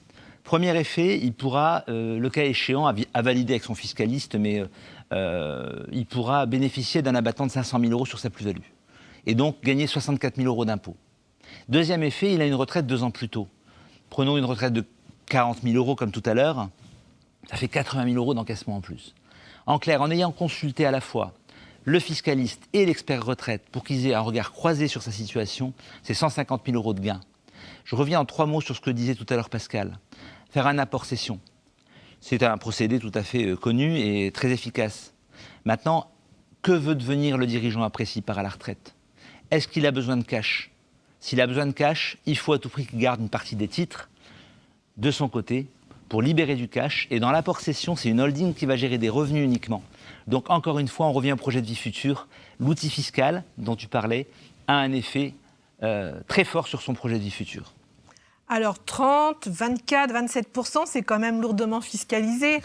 Premier effet, il pourra, le cas échéant, à valider avec son fiscaliste, mais il pourra bénéficier d'un abattement de 500 000 euros sur sa plus-value. Et donc gagner 64 000 euros d'impôts. Deuxième effet, il a une retraite 2 ans plus tôt. Prenons une retraite de 40 000 euros comme tout à l'heure, ça fait 80 000 euros d'encaissement en plus. En clair, en ayant consulté à la fois le fiscaliste et l'expert retraite pour qu'ils aient un regard croisé sur sa situation, c'est 150 000 € de gains. Je reviens en 3 mots sur ce que disait tout à l'heure Pascal. Faire un apport cession, c'est un procédé tout à fait connu et très efficace. Maintenant, que veut devenir le dirigeant après s'il part à la retraite? Est-ce qu'il a besoin de cash? S'il a besoin de cash, il faut à tout prix qu'il garde une partie des titres de son côté pour libérer du cash. Et dans l'apport cession, c'est une holding qui va gérer des revenus uniquement. Donc encore une fois, on revient au projet de vie future. L'outil fiscal dont tu parlais a un effet très fort sur son projet de vie future. Alors 30, 24, 27%, c'est quand même lourdement fiscalisé.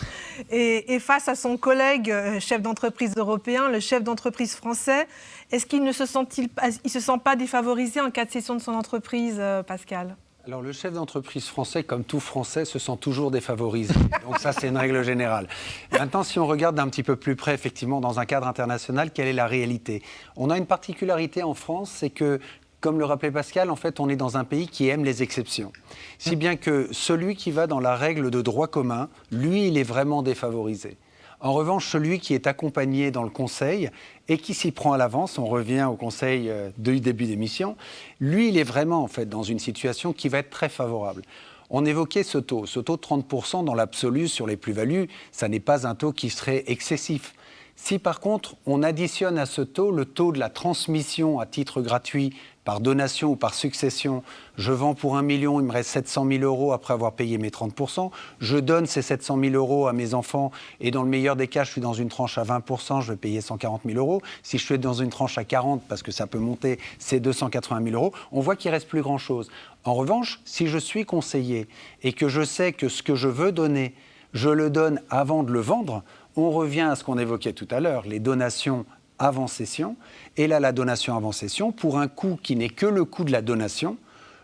Et face à son collègue chef d'entreprise européen, le chef d'entreprise français, est-ce qu'il ne se sent pas défavorisé en cas de cession de son entreprise, Pascal ? Alors le chef d'entreprise français, comme tout Français, se sent toujours défavorisé. Donc ça, c'est une règle générale. Maintenant, si on regarde d'un petit peu plus près, effectivement, dans un cadre international, quelle est la réalité? On a une particularité en France, c'est que, comme le rappelait Pascal, en fait, on est dans un pays qui aime les exceptions. Si bien que celui qui va dans la règle de droit commun, lui, il est vraiment défavorisé. En revanche, celui qui est accompagné dans le conseil et qui s'y prend à l'avance, on revient au conseil du début d'émission, lui, il est vraiment en fait dans une situation qui va être très favorable. On évoquait ce taux de 30% dans l'absolu sur les plus-values, ça n'est pas un taux qui serait excessif. Si par contre, on additionne à ce taux le taux de la transmission à titre gratuit par donation ou par succession, je vends pour 1 million, il me reste 700 000 € après avoir payé mes 30%, je donne ces 700 000 € à mes enfants et dans le meilleur des cas, je suis dans une tranche à 20%, je vais payer 140 000 €. Si je suis dans une tranche à 40%, parce que ça peut monter, c'est 280 000 €, on voit qu'il ne reste plus grand-chose. En revanche, si je suis conseiller et que je sais que ce que je veux donner, je le donne avant de le vendre, on revient à ce qu'on évoquait tout à l'heure, les donations avant cession. Et là, la donation avant cession, pour un coût qui n'est que le coût de la donation,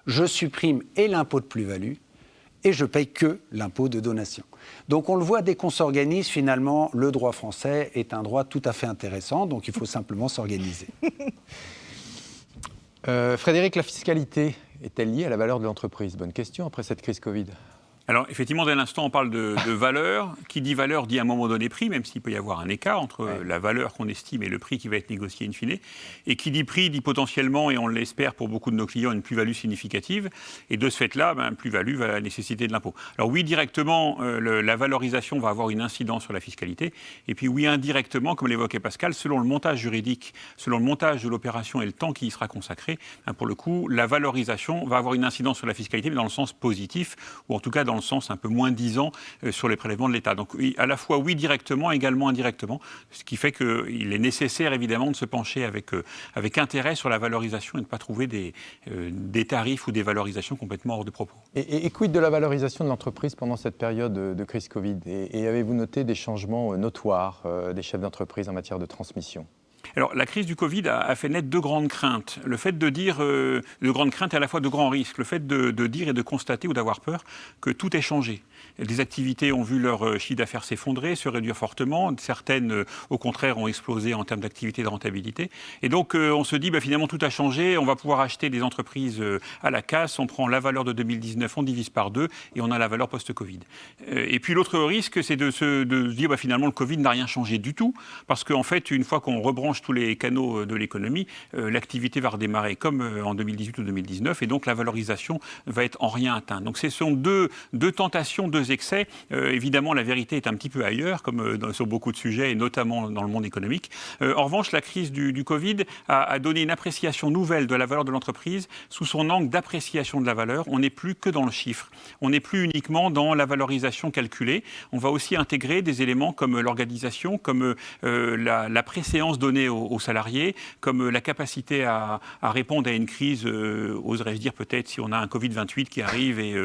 je supprime et l'impôt de plus-value et je paye que l'impôt de donation. Donc on le voit, dès qu'on s'organise, finalement, le droit français est un droit tout à fait intéressant, donc il faut simplement s'organiser. Frédéric, la fiscalité est-elle liée à la valeur de l'entreprise? Bonne question après cette crise Covid. Alors, effectivement, dès l'instant, on parle de valeur. Qui dit valeur dit à un moment donné prix, même s'il peut y avoir un écart entre la valeur qu'on estime et le prix qui va être négocié in fine. Et qui dit prix dit potentiellement, et on l'espère pour beaucoup de nos clients, une plus-value significative. Et de ce fait-là, plus-value va nécessiter de l'impôt. Alors oui, directement, la valorisation va avoir une incidence sur la fiscalité. Et puis oui, indirectement, comme l'évoquait Pascal, selon le montage juridique, selon le montage de l'opération et le temps qui y sera consacré, pour le coup, la valorisation va avoir une incidence sur la fiscalité, mais dans le sens positif, ou en tout cas dans le sens un peu moins disant sur les prélèvements de l'État. Donc à la fois oui directement, également indirectement, ce qui fait qu'il est nécessaire évidemment de se pencher avec intérêt sur la valorisation et de ne pas trouver des tarifs ou des valorisations complètement hors de propos. Et quid de la valorisation de l'entreprise pendant cette période de crise Covid? Et avez-vous noté des changements notoires des chefs d'entreprise en matière de transmission? Alors, la crise du Covid a fait naître deux grandes craintes. Le fait de dire, de grandes craintes et à la fois de grands risques. Le fait de dire et de constater ou d'avoir peur que tout est changé. Des activités ont vu leur chiffre d'affaires s'effondrer, se réduire fortement. Certaines, au contraire, ont explosé en termes d'activité et de rentabilité. Et donc, on se dit, finalement, tout a changé. On va pouvoir acheter des entreprises à la casse. On prend la valeur de 2019, on divise par 2 et on a la valeur post-Covid. Et puis, l'autre risque, c'est de se dire, finalement, le Covid n'a rien changé du tout. Parce qu'en fait, une fois qu'on rebranche tous les canaux de l'économie, l'activité va redémarrer comme en 2018 ou 2019. Et donc, la valorisation va être en rien atteinte. Donc, ce sont deux tentations, deux excès. Évidemment, la vérité est un petit peu ailleurs, comme sur beaucoup de sujets, et notamment dans le monde économique. En revanche, la crise du Covid a donné une appréciation nouvelle de la valeur de l'entreprise sous son angle d'appréciation de la valeur. On n'est plus que dans le chiffre. On n'est plus uniquement dans la valorisation calculée. On va aussi intégrer des éléments comme l'organisation, comme la préséance donnée aux salariés, comme la capacité à répondre à une crise, oserais-je dire peut-être si on a un Covid-28 qui arrive et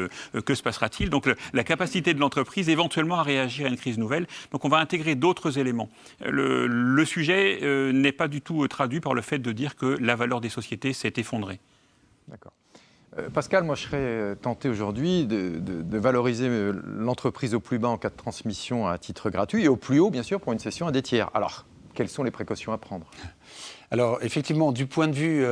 que se passera-t-il? Donc la capacité de l'entreprise éventuellement à réagir à une crise nouvelle. Donc on va intégrer d'autres éléments. Le sujet n'est pas du tout traduit par le fait de dire que la valeur des sociétés s'est effondrée. D'accord. Pascal, moi je serais tenté aujourd'hui de valoriser l'entreprise au plus bas en cas de transmission à titre gratuit et au plus haut bien sûr pour une cession à des tiers. Alors, quelles sont les précautions à prendre? Alors effectivement, du point de vue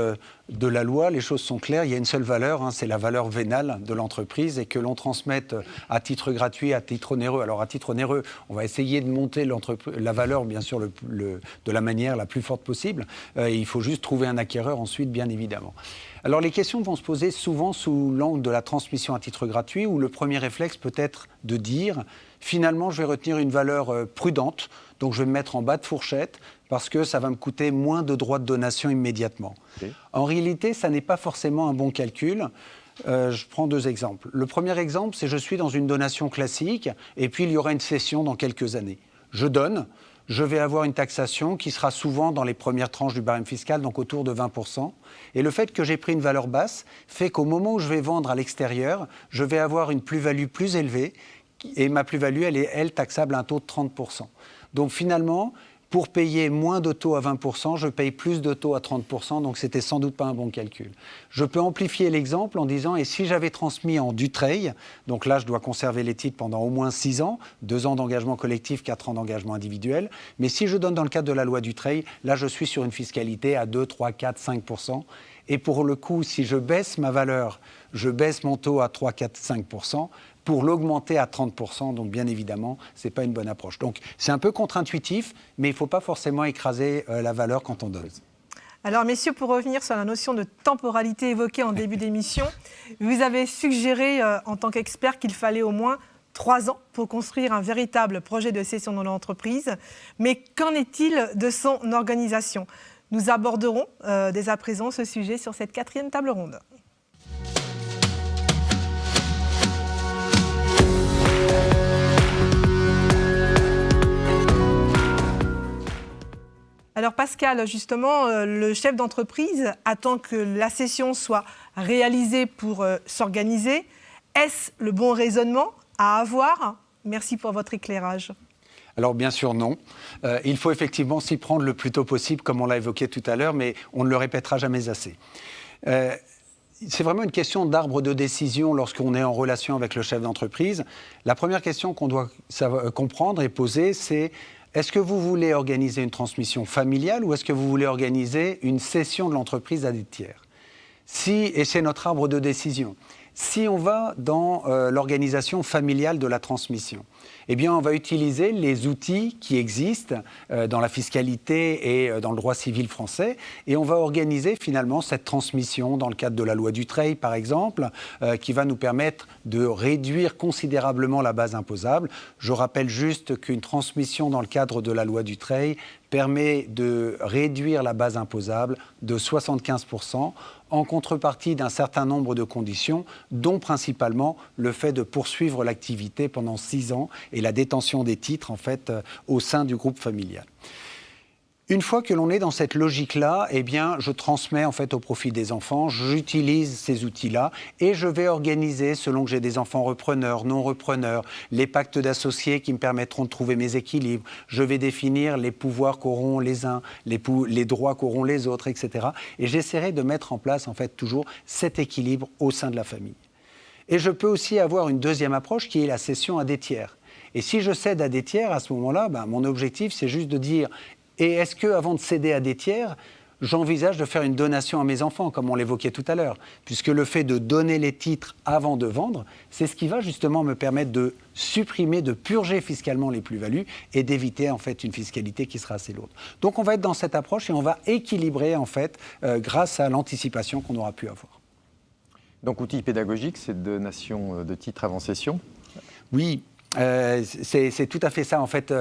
de la loi, les choses sont claires. Il y a une seule valeur, c'est la valeur vénale de l'entreprise, et que l'on transmette à titre gratuit, à titre onéreux. Alors à titre onéreux, on va essayer de monter la valeur, bien sûr, de la manière la plus forte possible. Il faut juste trouver un acquéreur ensuite, bien évidemment. Alors les questions vont se poser souvent sous l'angle de la transmission à titre gratuit, où le premier réflexe peut être de dire, finalement, je vais retenir une valeur prudente, donc je vais me mettre en bas de fourchette, parce que ça va me coûter moins de droits de donation immédiatement. Okay. En réalité, ça n'est pas forcément un bon calcul. Je prends 2 exemples. Le premier exemple, c'est je suis dans une donation classique, et puis il y aura une cession dans quelques années. Je donne, je vais avoir une taxation qui sera souvent dans les premières tranches du barème fiscal, donc autour de 20%. Et le fait que j'ai pris une valeur basse fait qu'au moment où je vais vendre à l'extérieur, je vais avoir une plus-value plus élevée, et ma plus-value, elle est, taxable à un taux de 30%. Donc finalement, pour payer moins de taux à 20%, je paye plus de taux à 30%, donc c'était sans doute pas un bon calcul. Je peux amplifier l'exemple en disant, et si j'avais transmis en Dutreil, donc là je dois conserver les titres pendant au moins 6 ans, 2 ans d'engagement collectif, 4 ans d'engagement individuel, mais si je donne dans le cadre de la loi Dutreil, là je suis sur une fiscalité à 2, 3, 4, 5%, et pour le coup, si je baisse ma valeur, je baisse mon taux à 3, 4, 5%, pour l'augmenter à 30%, donc bien évidemment, ce n'est pas une bonne approche. Donc c'est un peu contre-intuitif, mais il ne faut pas forcément écraser la valeur quand on donne. Alors messieurs, pour revenir sur la notion de temporalité évoquée en début d'émission, vous avez suggéré en tant qu'expert qu'il fallait au moins 3 ans pour construire un véritable projet de cession dans l'entreprise. Mais qu'en est-il de son organisation? Nous aborderons dès à présent ce sujet sur cette 4e table ronde. Alors Pascal, justement, le chef d'entreprise attend que la cession soit réalisée pour s'organiser. Est-ce le bon raisonnement à avoir? Merci pour votre éclairage. Alors bien sûr non. Il faut effectivement s'y prendre le plus tôt possible, comme on l'a évoqué tout à l'heure, mais on ne le répétera jamais assez. C'est vraiment une question d'arbre de décision lorsqu'on est en relation avec le chef d'entreprise. La première question qu'on doit comprendre et poser, c'est: est-ce que vous voulez organiser une transmission familiale ou est-ce que vous voulez organiser une cession de l'entreprise à des tiers? Et c'est notre arbre de décision. Si on va dans l'organisation familiale de la transmission, eh bien, on va utiliser les outils qui existent dans la fiscalité et dans le droit civil français, et on va organiser finalement cette transmission dans le cadre de la loi Dutreil, par exemple, qui va nous permettre de réduire considérablement la base imposable. Je rappelle juste qu'une transmission dans le cadre de la loi Dutreil permet de réduire la base imposable de 75%, en contrepartie d'un certain nombre de conditions, dont principalement le fait de poursuivre l'activité pendant 6 ans et la détention des titres, en fait, au sein du groupe familial. Une fois que l'on est dans cette logique-là, eh bien, je transmets en fait au profit des enfants, j'utilise ces outils-là et je vais organiser, selon que j'ai des enfants repreneurs, non repreneurs, les pactes d'associés qui me permettront de trouver mes équilibres. Je vais définir les pouvoirs qu'auront les uns, les droits qu'auront les autres, etc. Et j'essaierai de mettre en place en fait toujours cet équilibre au sein de la famille. Et je peux aussi avoir une deuxième approche qui est la cession à des tiers. Et si je cède à des tiers, à ce moment-là, mon objectif, c'est juste de dire: et est-ce qu'avant de céder à des tiers, j'envisage de faire une donation à mes enfants, comme on l'évoquait tout à l'heure? Puisque le fait de donner les titres avant de vendre, c'est ce qui va justement me permettre de supprimer, de purger fiscalement les plus-values et d'éviter en fait une fiscalité qui sera assez lourde. Donc on va être dans cette approche et on va équilibrer en fait grâce à l'anticipation qu'on aura pu avoir. Donc outil pédagogique, cette donation de titres avant cession? Oui. C'est tout à fait ça, en fait.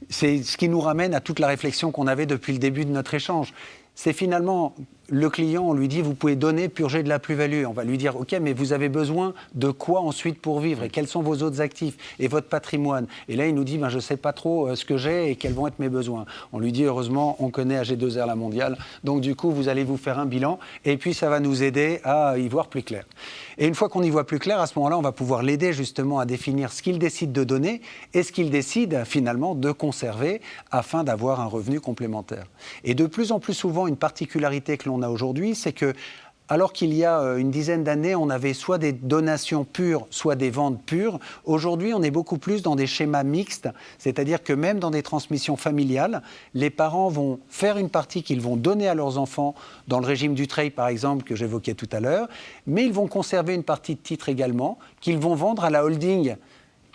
C'est ce qui nous ramène à toute la réflexion qu'on avait depuis le début de notre échange. C'est finalement, le client, on lui dit, vous pouvez donner, purger de la plus-value. On va lui dire, OK, mais vous avez besoin de quoi ensuite pour vivre? Et quels sont vos autres actifs? Et votre patrimoine? Et là, il nous dit, je ne sais pas trop ce que j'ai et quels vont être mes besoins. On lui dit, heureusement, on connaît AG2R La Mondiale. Donc, du coup, vous allez vous faire un bilan. Et puis, ça va nous aider à y voir plus clair. Et une fois qu'on y voit plus clair, à ce moment-là, on va pouvoir l'aider justement à définir ce qu'il décide de donner et ce qu'il décide finalement de conserver afin d'avoir un revenu complémentaire. Et de plus en plus souvent, une particularité que l'on a aujourd'hui, c'est que Alors qu'il y a une dizaine d'années, on avait soit des donations pures, soit des ventes pures. Aujourd'hui, on est beaucoup plus dans des schémas mixtes, c'est-à-dire que même dans des transmissions familiales, les parents vont faire une partie qu'ils vont donner à leurs enfants, dans le régime Dutreil par exemple, que j'évoquais tout à l'heure, mais ils vont conserver une partie de titres également, qu'ils vont vendre à la holding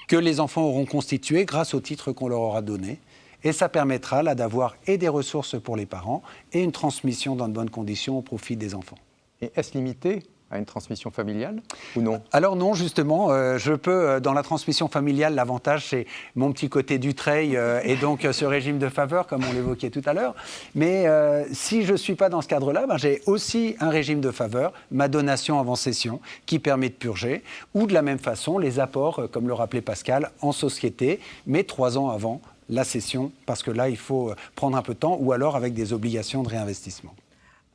que les enfants auront constituée grâce aux titres qu'on leur aura donnés. Et ça permettra là d'avoir et des ressources pour les parents et une transmission dans de bonnes conditions au profit des enfants. Et est-ce limité à une transmission familiale ou non? Alors non, justement, je peux, dans la transmission familiale, l'avantage c'est mon petit côté Dutreil et donc ce régime de faveur, comme on l'évoquait tout à l'heure. Mais si je ne suis pas dans ce cadre-là, j'ai aussi un régime de faveur, ma donation avant cession, qui permet de purger, ou de la même façon, les apports, comme le rappelait Pascal, en société, mais 3 ans avant la cession, parce que là, il faut prendre un peu de temps, ou alors avec des obligations de réinvestissement.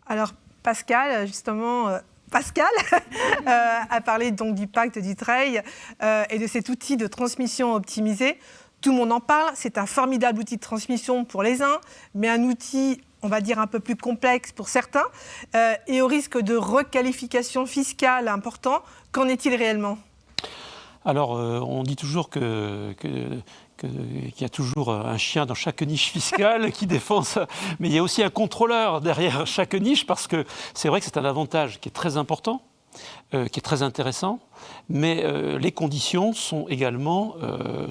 Alors, Pascal, justement, a parlé donc du pacte Dutreil et de cet outil de transmission optimisé. Tout le monde en parle, c'est un formidable outil de transmission pour les uns, mais un outil, on va dire, un peu plus complexe pour certains, et au risque de requalification fiscale important. Qu'en est-il réellement ? Alors, on dit toujours qu'il y a toujours un chien dans chaque niche fiscale qui défend ça. Mais il y a aussi un contrôleur derrière chaque niche, parce que c'est vrai que c'est un avantage qui est très important, qui est très intéressant, mais les conditions sont également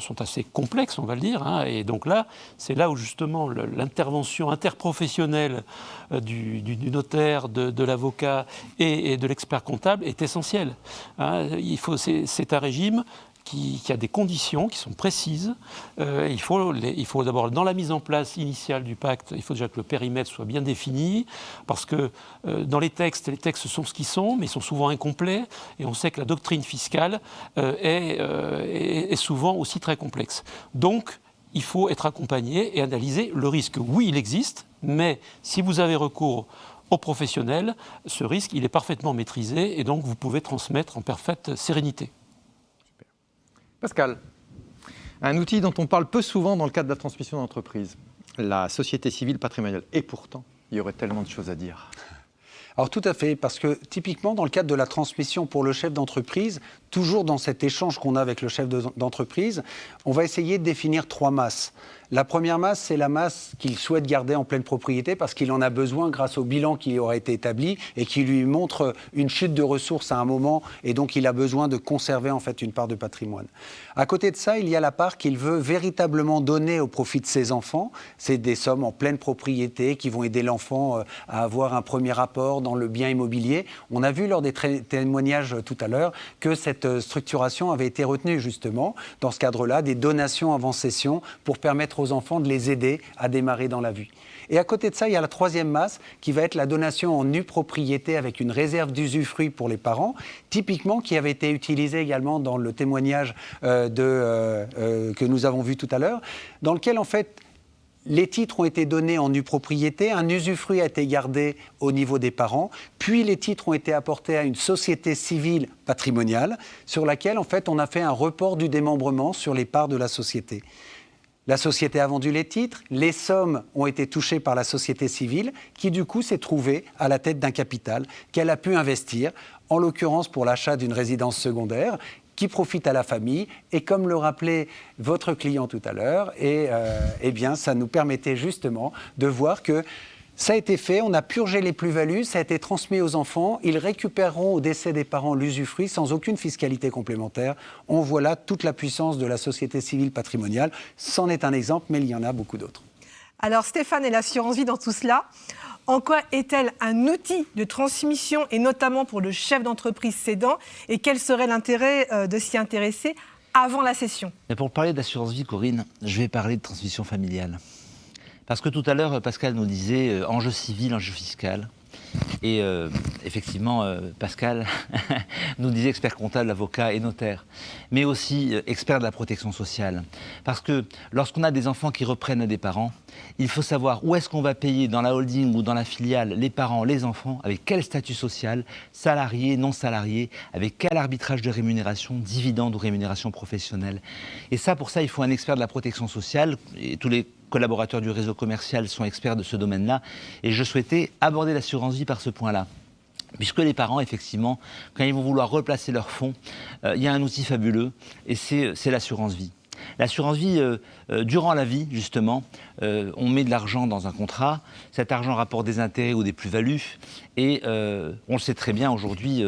sont assez complexes, on va le dire. Hein, et donc là, c'est là où justement l'intervention interprofessionnelle du notaire, de l'avocat et de l'expert comptable est essentielle. Hein, c'est un régime qui a des conditions qui sont précises. Il faut d'abord, dans la mise en place initiale du pacte, il faut déjà que le périmètre soit bien défini, parce que dans les textes sont ce qu'ils sont, mais ils sont souvent incomplets, et on sait que la doctrine fiscale est souvent aussi très complexe. Donc, il faut être accompagné et analyser le risque. Oui, il existe, mais si vous avez recours aux professionnels, ce risque, il est parfaitement maîtrisé, et donc vous pouvez transmettre en parfaite sérénité. Pascal, un outil dont on parle peu souvent dans le cadre de la transmission d'entreprise, la société civile patrimoniale. Et pourtant, il y aurait tellement de choses à dire. Alors tout à fait, parce que typiquement dans le cadre de la transmission pour le chef d'entreprise, toujours dans cet échange qu'on a avec le chef d'entreprise, on va essayer de définir 3 masses. La première masse, c'est la masse qu'il souhaite garder en pleine propriété parce qu'il en a besoin grâce au bilan qui aura été établi et qui lui montre une chute de ressources à un moment, et donc il a besoin de conserver en fait une part de patrimoine. À côté de ça, il y a la part qu'il veut véritablement donner au profit de ses enfants. C'est des sommes en pleine propriété qui vont aider l'enfant à avoir un premier apport dans le bien immobilier. On a vu lors des témoignages tout à l'heure que cette structuration avait été retenue justement dans ce cadre-là, des donations avant cession pour permettre aux enfants de les aider à démarrer dans la vie. Et à côté de ça, il y a la troisième masse qui va être la donation en nue propriété avec une réserve d'usufruit pour les parents, typiquement qui avait été utilisée également dans le témoignage que nous avons vu tout à l'heure, dans lequel en fait les titres ont été donnés en nue propriété, un usufruit a été gardé au niveau des parents, puis les titres ont été apportés à une société civile patrimoniale sur laquelle en fait on a fait un report du démembrement sur les parts de la société. La société a vendu les titres, les sommes ont été touchées par la société civile qui du coup s'est trouvée à la tête d'un capital qu'elle a pu investir, en l'occurrence pour l'achat d'une résidence secondaire qui profite à la famille. Et comme le rappelait votre client tout à l'heure, eh bien, ça nous permettait justement de voir que ça a été fait, on a purgé les plus-values, ça a été transmis aux enfants, ils récupéreront au décès des parents l'usufruit sans aucune fiscalité complémentaire. On voit là toute la puissance de la société civile patrimoniale. C'en est un exemple, mais il y en a beaucoup d'autres. Alors Stéphane et l'assurance vie dans tout cela, en quoi est-elle un outil de transmission et notamment pour le chef d'entreprise cédant, et quel serait l'intérêt de s'y intéresser avant la cession ? Mais pour parler d'assurance vie, Corinne, je vais parler de transmission familiale. Parce que tout à l'heure, Pascal nous disait enjeu civil, enjeu fiscal. Et effectivement, Pascal nous disait expert comptable, avocat et notaire. Mais aussi expert de la protection sociale. Parce que lorsqu'on a des enfants qui reprennent des parents, il faut savoir où est-ce qu'on va payer dans la holding ou dans la filiale les parents, les enfants, avec quel statut social, salarié, non salarié, avec quel arbitrage de rémunération, dividende ou rémunération professionnelle. Et ça, pour ça, il faut un expert de la protection sociale. Et tous les collaborateurs du réseau commercial sont experts de ce domaine-là, et je souhaitais aborder l'assurance vie par ce point-là. Puisque les parents, effectivement, quand ils vont vouloir replacer leurs fonds, il y a un outil fabuleux, et c'est l'assurance vie. L'assurance vie, durant la vie, justement, on met de l'argent dans un contrat, cet argent rapporte des intérêts ou des plus-values, et on le sait très bien aujourd'hui,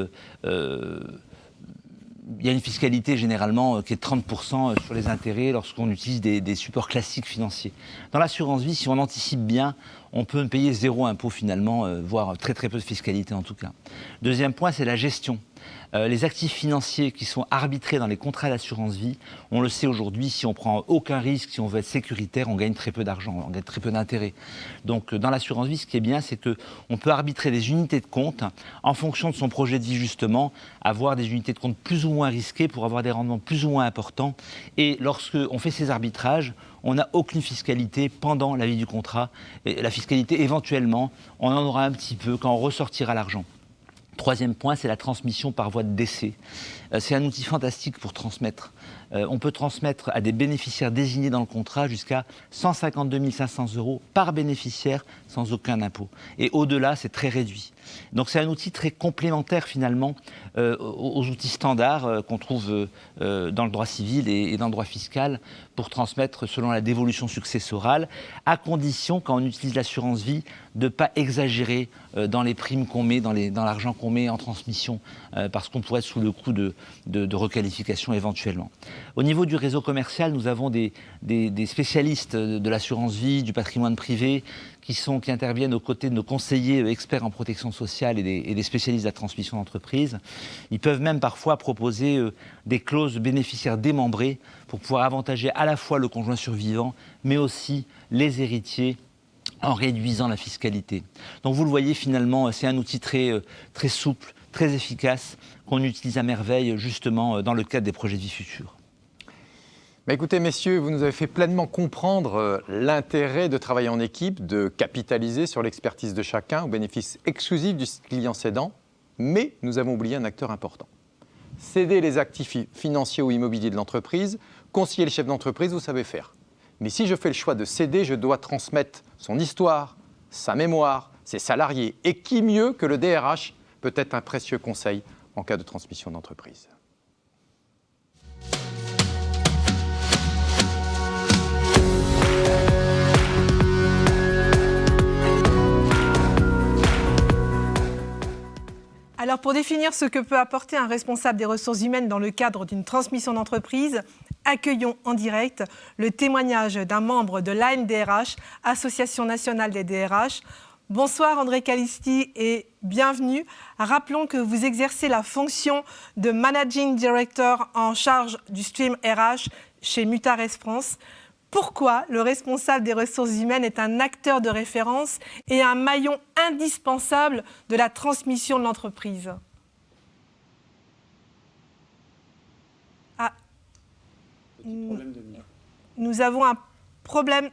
il y a une fiscalité généralement qui est de 30% sur les intérêts lorsqu'on utilise des supports classiques financiers. Dans l'assurance vie, si on anticipe bien, on peut payer 0 impôt finalement, voire très très peu de fiscalité en tout cas. Deuxième point, c'est la gestion. Les actifs financiers qui sont arbitrés dans les contrats d'assurance vie, on le sait aujourd'hui, si on prend aucun risque, si on veut être sécuritaire, on gagne très peu d'argent, on gagne très peu d'intérêt. Donc dans l'assurance vie, ce qui est bien, c'est qu'on peut arbitrer des unités de compte en fonction de son projet de vie justement, avoir des unités de compte plus ou moins risquées pour avoir des rendements plus ou moins importants. Et lorsqu'on fait ces arbitrages, on n'a aucune fiscalité pendant la vie du contrat. Et la fiscalité, éventuellement, on en aura un petit peu quand on ressortira l'argent. Troisième point, c'est la transmission par voie de décès. C'est un outil fantastique pour transmettre. On peut transmettre à des bénéficiaires désignés dans le contrat jusqu'à 152 500 € par bénéficiaire sans aucun impôt. Et au-delà, c'est très réduit. Donc c'est un outil très complémentaire finalement aux outils standards qu'on trouve dans le droit civil et dans le droit fiscal pour transmettre selon la dévolution successorale, à condition, quand on utilise l'assurance vie, de ne pas exagérer dans les primes qu'on met, dans l'argent qu'on met en transmission, parce qu'on pourrait être sous le coup de requalification éventuellement. Au niveau du réseau commercial, nous avons des spécialistes de l'assurance vie, du patrimoine privé, qui interviennent aux côtés de nos conseillers experts en protection sociale et des spécialistes de la transmission d'entreprise. Ils peuvent même parfois proposer des clauses bénéficiaires démembrées pour pouvoir avantager à la fois le conjoint survivant, mais aussi les héritiers, en réduisant la fiscalité. Donc vous le voyez, finalement, c'est un outil très souple, très efficace, qu'on utilise à merveille justement dans le cadre des projets de vie futurs. Bah écoutez, messieurs, vous nous avez fait pleinement comprendre l'intérêt de travailler en équipe, de capitaliser sur l'expertise de chacun au bénéfice exclusif du client cédant. Mais nous avons oublié un acteur important. Céder les actifs financiers ou immobiliers de l'entreprise, conseiller le chef d'entreprise, vous savez faire. Mais si je fais le choix de céder, je dois transmettre son histoire, sa mémoire, ses salariés. Et qui mieux que le DRH peut être un précieux conseil en cas de transmission d'entreprise. Alors, pour définir ce que peut apporter un responsable des ressources humaines dans le cadre d'une transmission d'entreprise, accueillons en direct le témoignage d'un membre de l'ANDRH, Association nationale des DRH. Bonsoir André Calisti et bienvenue. Rappelons que vous exercez la fonction de Managing Director en charge du stream RH chez Mutares France. Pourquoi le responsable des ressources humaines est un acteur de référence et un maillon indispensable de la transmission de l'entreprise? Nous avons un problème.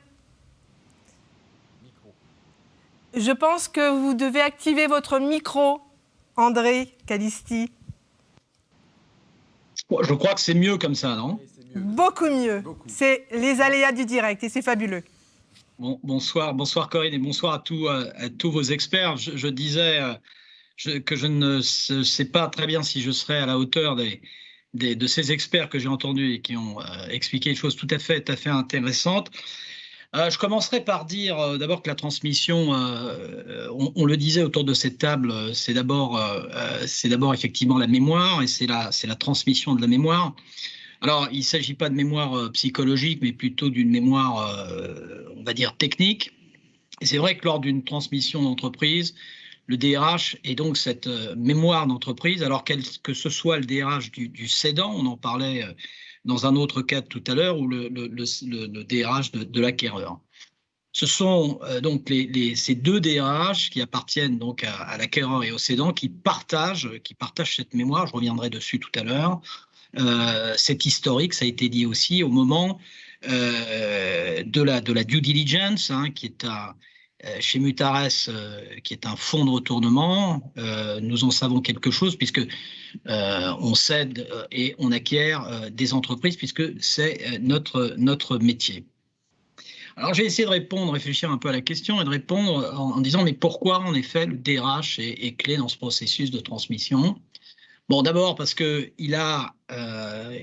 Je pense que vous devez activer votre micro, André Calisti. Je crois que c'est mieux comme ça, non? Beaucoup mieux. C'est les aléas du direct et c'est fabuleux. Bon, bonsoir Corinne et bonsoir à tous vos experts. Je disais que je ne sais pas très bien si je serai à la hauteur de ces experts que j'ai entendus et qui ont expliqué des choses tout à fait intéressantes. Je commencerai par dire d'abord que la transmission, on le disait autour de cette table, c'est d'abord effectivement la mémoire et c'est la transmission de la mémoire. Alors, il ne s'agit pas de mémoire psychologique, mais plutôt d'une mémoire, on va dire, technique. Et c'est vrai que lors d'une transmission d'entreprise, le DRH est donc cette mémoire d'entreprise, alors que ce soit le DRH du cédant, on en parlait dans un autre cadre tout à l'heure, ou le DRH de l'acquéreur. Ce sont donc ces deux DRH qui appartiennent donc à l'acquéreur et au cédant qui partagent cette mémoire, je reviendrai dessus tout à l'heure. C'est historique, ça a été dit aussi, au moment de la due diligence, qui est chez Mutares, qui est un fonds de retournement. Nous en savons quelque chose puisque on cède et on acquiert des entreprises puisque c'est notre métier. Alors j'ai essayé de répondre, réfléchir un peu à la question et de répondre en disant mais pourquoi en effet le DRH est clé dans ce processus de transmission? Bon, d'abord parce qu'il a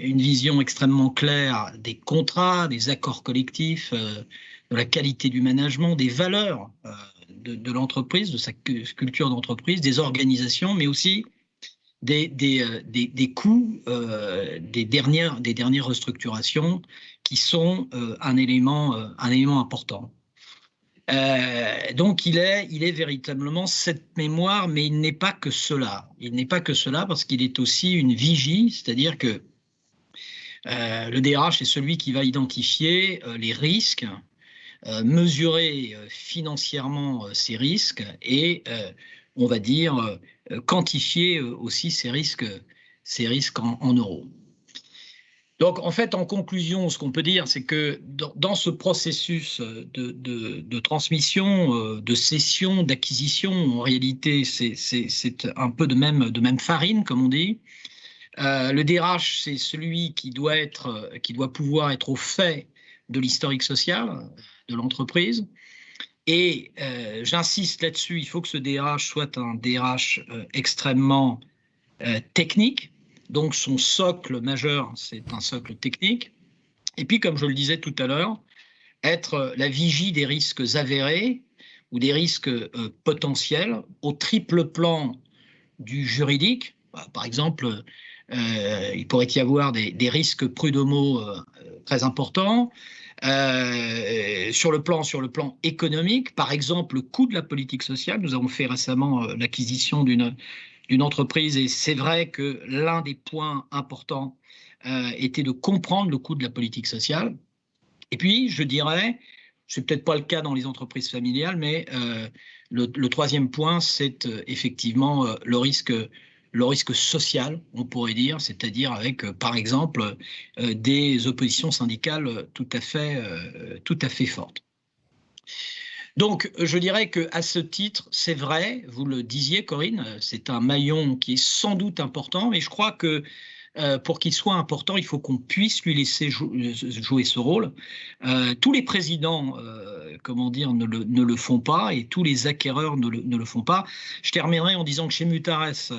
une vision extrêmement claire des contrats, des accords collectifs, de la qualité du management, des valeurs de l'entreprise, de sa culture d'entreprise, des organisations, mais aussi des coûts des dernières restructurations qui sont un élément important. Donc il est véritablement cette mémoire, mais il n'est pas que cela. Il n'est pas que cela parce qu'il est aussi une vigie, c'est-à-dire que le DRH est celui qui va identifier les risques, mesurer financièrement ces risques et on va dire quantifier aussi ces risques en euros. Donc, en fait, en conclusion, ce qu'on peut dire, c'est que dans ce processus de transmission, de cession, d'acquisition, en réalité, c'est un peu de même farine, comme on dit. Le DRH, c'est celui qui doit pouvoir être au fait de l'historique social de l'entreprise. Et j'insiste là-dessus, il faut que ce DRH soit un DRH extrêmement technique. Donc son socle majeur, c'est un socle technique. Et puis, comme je le disais tout à l'heure, être la vigie des risques avérés ou des risques potentiels au triple plan du juridique. Par exemple, il pourrait y avoir des risques prud'homaux très importants. Sur le plan économique, par exemple, le coût de la politique sociale. Nous avons fait récemment l'acquisition d'une entreprise et c'est vrai que l'un des points importants était de comprendre le coût de la politique sociale. Et puis, je dirais, c'est peut-être pas le cas dans les entreprises familiales, mais le troisième point, c'est effectivement le risque social, on pourrait dire, c'est-à-dire avec, par exemple, des oppositions syndicales tout à fait fortes. Donc, je dirais qu'à ce titre, c'est vrai, vous le disiez, Corinne, c'est un maillon qui est sans doute important, mais je crois que pour qu'il soit important, il faut qu'on puisse lui laisser jouer ce rôle. Tous les présidents, comment dire, ne le font pas et tous les acquéreurs ne le font pas. Je terminerai en disant que chez Mutares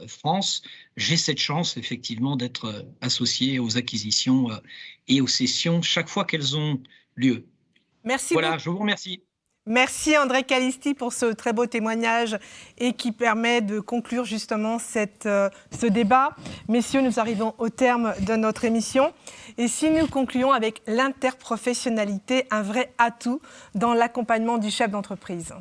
France, j'ai cette chance effectivement d'être associé aux acquisitions et aux cessions chaque fois qu'elles ont lieu. Merci voilà, beaucoup. Je vous remercie. Merci André Calisti pour ce très beau témoignage et qui permet de conclure justement ce débat. Messieurs, nous arrivons au terme de notre émission. Et si nous concluons avec l'interprofessionnalité, un vrai atout dans l'accompagnement du chef d'entreprise.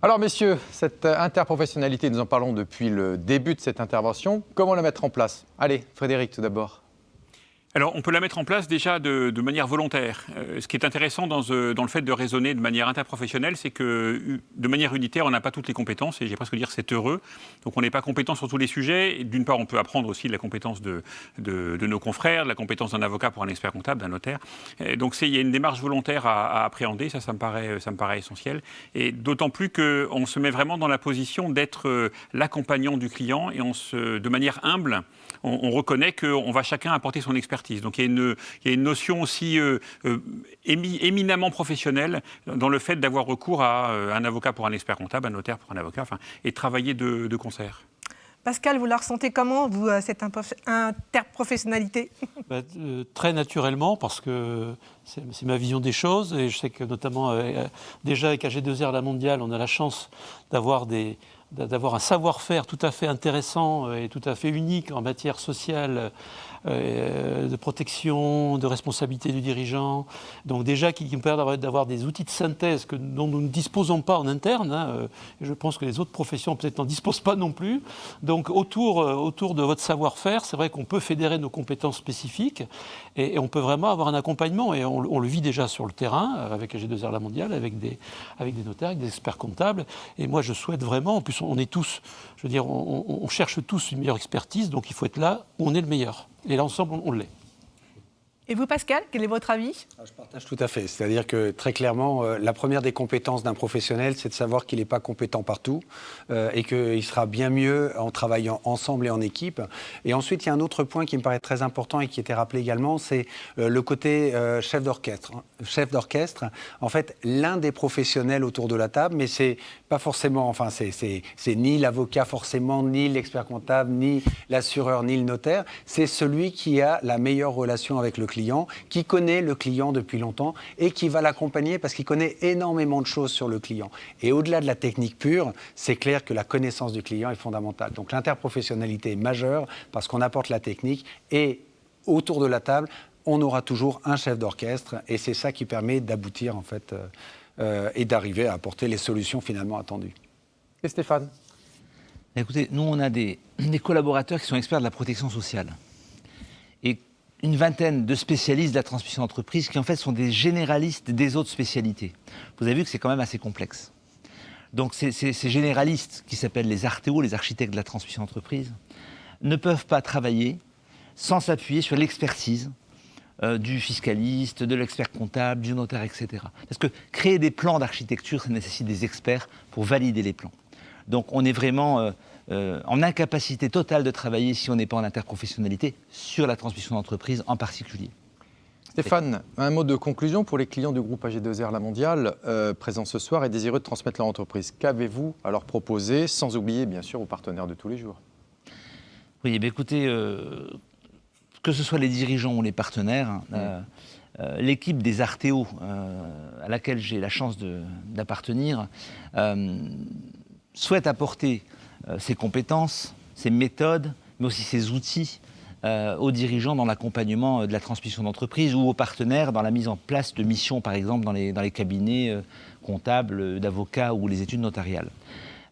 Alors messieurs, cette interprofessionnalité, nous en parlons depuis le début de cette intervention. Comment la mettre en place? Allez, Frédéric tout d'abord. Alors, on peut la mettre en place déjà de manière volontaire. Ce qui est intéressant dans le fait de raisonner de manière interprofessionnelle, c'est que de manière unitaire, on n'a pas toutes les compétences, et j'ai presque dire c'est heureux. Donc, on n'est pas compétent sur tous les sujets. D'une part, on peut apprendre aussi de la compétence de nos confrères, de la compétence d'un avocat pour un expert comptable, d'un notaire. Et donc, il y a une démarche volontaire à appréhender, ça me paraît essentiel. Et d'autant plus qu'on se met vraiment dans la position d'être l'accompagnant du client, et de manière humble, on reconnaît qu'on va chacun apporter son expertise. Donc il y a une notion aussi éminemment professionnelle dans le fait d'avoir recours à un avocat pour un expert comptable, un notaire pour un avocat, et travailler de concert. Pascal, vous la ressentez comment, vous, cette interprofessionnalité? Très naturellement, parce que c'est ma vision des choses. Et je sais que notamment, déjà avec AG2R La Mondiale, on a la chance d'avoir un savoir-faire tout à fait intéressant et tout à fait unique en matière sociale, de protection, de responsabilité du dirigeant. Donc déjà, qui nous permet d'avoir des outils de synthèse dont nous ne disposons pas en interne. Et je pense que les autres professions peut-être n'en disposent pas non plus. Donc autour de votre savoir-faire, c'est vrai qu'on peut fédérer nos compétences spécifiques et on peut vraiment avoir un accompagnement. Et on le vit déjà sur le terrain, avec AG2R La Mondiale, avec des notaires, avec des experts comptables. Et moi, je souhaite vraiment, en plus on est tous, je veux dire, on cherche tous une meilleure expertise, donc il faut être là où on est le meilleur. Et là, ensemble, on l'est. Et vous, Pascal, quel est votre avis ? Je partage tout à fait. C'est-à-dire que très clairement, la première des compétences d'un professionnel, c'est de savoir qu'il n'est pas compétent partout et qu'il sera bien mieux en travaillant ensemble et en équipe. Et ensuite, il y a un autre point qui me paraît très important et qui était rappelé également, c'est le côté chef d'orchestre. Chef d'orchestre, en fait, l'un des professionnels autour de la table, mais c'est pas forcément, enfin, c'est ni l'avocat forcément, ni l'expert comptable, ni l'assureur, ni le notaire. C'est celui qui a la meilleure relation avec le client, qui connaît le client depuis longtemps et qui va l'accompagner parce qu'il connaît énormément de choses sur le client. Et au-delà de la technique pure, c'est clair que la connaissance du client est fondamentale. Donc l'interprofessionnalité est majeure parce qu'on apporte la technique et autour de la table, on aura toujours un chef d'orchestre et c'est ça qui permet d'aboutir en fait et d'arriver à apporter les solutions finalement attendues. Et Stéphane ? Écoutez, nous on a des collaborateurs qui sont experts de la protection sociale. Et une vingtaine de spécialistes de la transmission d'entreprise qui en fait sont des généralistes des autres spécialités. Vous avez vu que c'est quand même assez complexe. Donc ces généralistes qui s'appellent les artéos, les architectes de la transmission d'entreprise, ne peuvent pas travailler sans s'appuyer sur l'expertise du fiscaliste, de l'expert comptable, du notaire, etc. Parce que créer des plans d'architecture, ça nécessite des experts pour valider les plans. Donc on est vraiment en incapacité totale de travailler si on n'est pas en interprofessionnalité sur la transmission d'entreprise en particulier. Stéphane, un mot de conclusion pour les clients du groupe AG2R La Mondiale présents ce soir et désireux de transmettre leur entreprise. Qu'avez-vous à leur proposer, sans oublier bien sûr vos partenaires de tous les jours ? Oui, bien écoutez, que ce soit les dirigeants ou les partenaires, l'équipe des artéos à laquelle j'ai la chance d'appartenir souhaite apporter ses compétences, ses méthodes, mais aussi ses outils aux dirigeants dans l'accompagnement de la transmission d'entreprise ou aux partenaires dans la mise en place de missions, par exemple, dans les cabinets comptables, d'avocats ou les études notariales.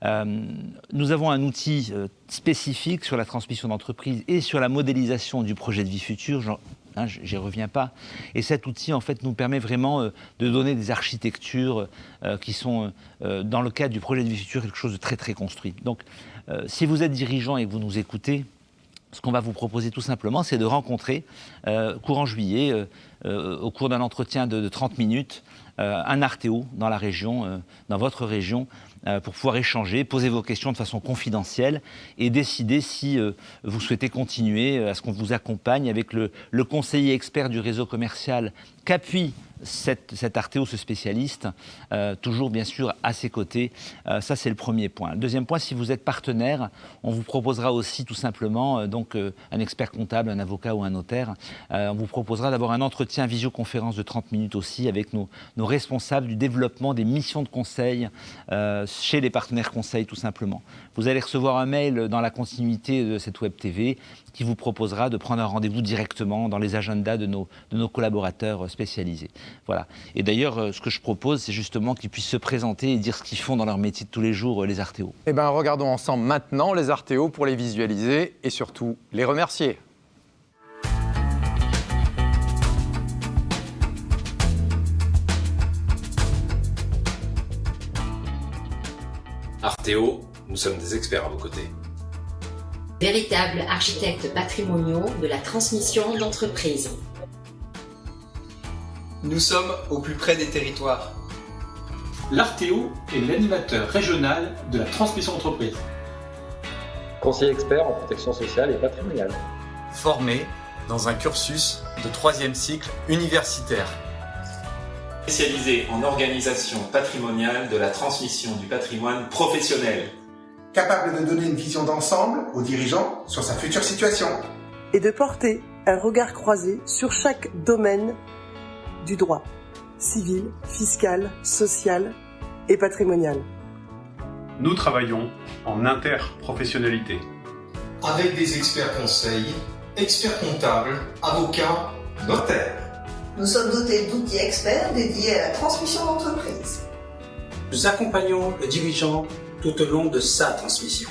Nous avons un outil spécifique sur la transmission d'entreprise et sur la modélisation du projet de vie futur. J'y reviens pas. Et cet outil, en fait, nous permet vraiment de donner des architectures qui sont, dans le cadre du projet de vie futur, quelque chose de très, très construit. Donc, si vous êtes dirigeant et que vous nous écoutez, ce qu'on va vous proposer tout simplement, c'est de rencontrer, courant juillet, au cours d'un entretien de 30 minutes, un artéo dans la région, dans votre région, pour pouvoir échanger, poser vos questions de façon confidentielle et décider si vous souhaitez continuer à ce qu'on vous accompagne avec le conseiller expert du réseau commercial qu'appuie cet artéo, ce spécialiste, toujours bien sûr à ses côtés. Ça, c'est le premier point. Le deuxième point, si vous êtes partenaire, on vous proposera aussi tout simplement un expert comptable, un avocat ou un notaire. On vous proposera d'avoir un entretien visioconférence de 30 minutes aussi avec nos responsables du développement des missions de conseil chez les partenaires conseils tout simplement. Vous allez recevoir un mail dans la continuité de cette web TV qui vous proposera de prendre un rendez-vous directement dans les agendas de nos collaborateurs spécialisés. Voilà. Et d'ailleurs, ce que je propose, c'est justement qu'ils puissent se présenter et dire ce qu'ils font dans leur métier de tous les jours, les artéos. Eh bien, regardons ensemble maintenant les artéos pour les visualiser et surtout les remercier. Artéo, nous sommes des experts à vos côtés. Véritables architectes patrimoniaux de la transmission d'entreprise. Nous sommes au plus près des territoires. L'Artéo est l'animateur régional de la transmission d'entreprise. Conseiller expert en protection sociale et patrimoniale. Formé dans un cursus de 3e cycle universitaire. Spécialisé en organisation patrimoniale de la transmission du patrimoine professionnel. Capable de donner une vision d'ensemble aux dirigeants sur sa future situation. Et de porter un regard croisé sur chaque domaine du droit, civil, fiscal, social et patrimonial. Nous travaillons en interprofessionnalité. Avec des experts conseils, experts comptables, avocats, notaires. Nous sommes dotés d'outils experts dédiés à la transmission d'entreprise. Nous accompagnons le dirigeant tout au long de sa transmission.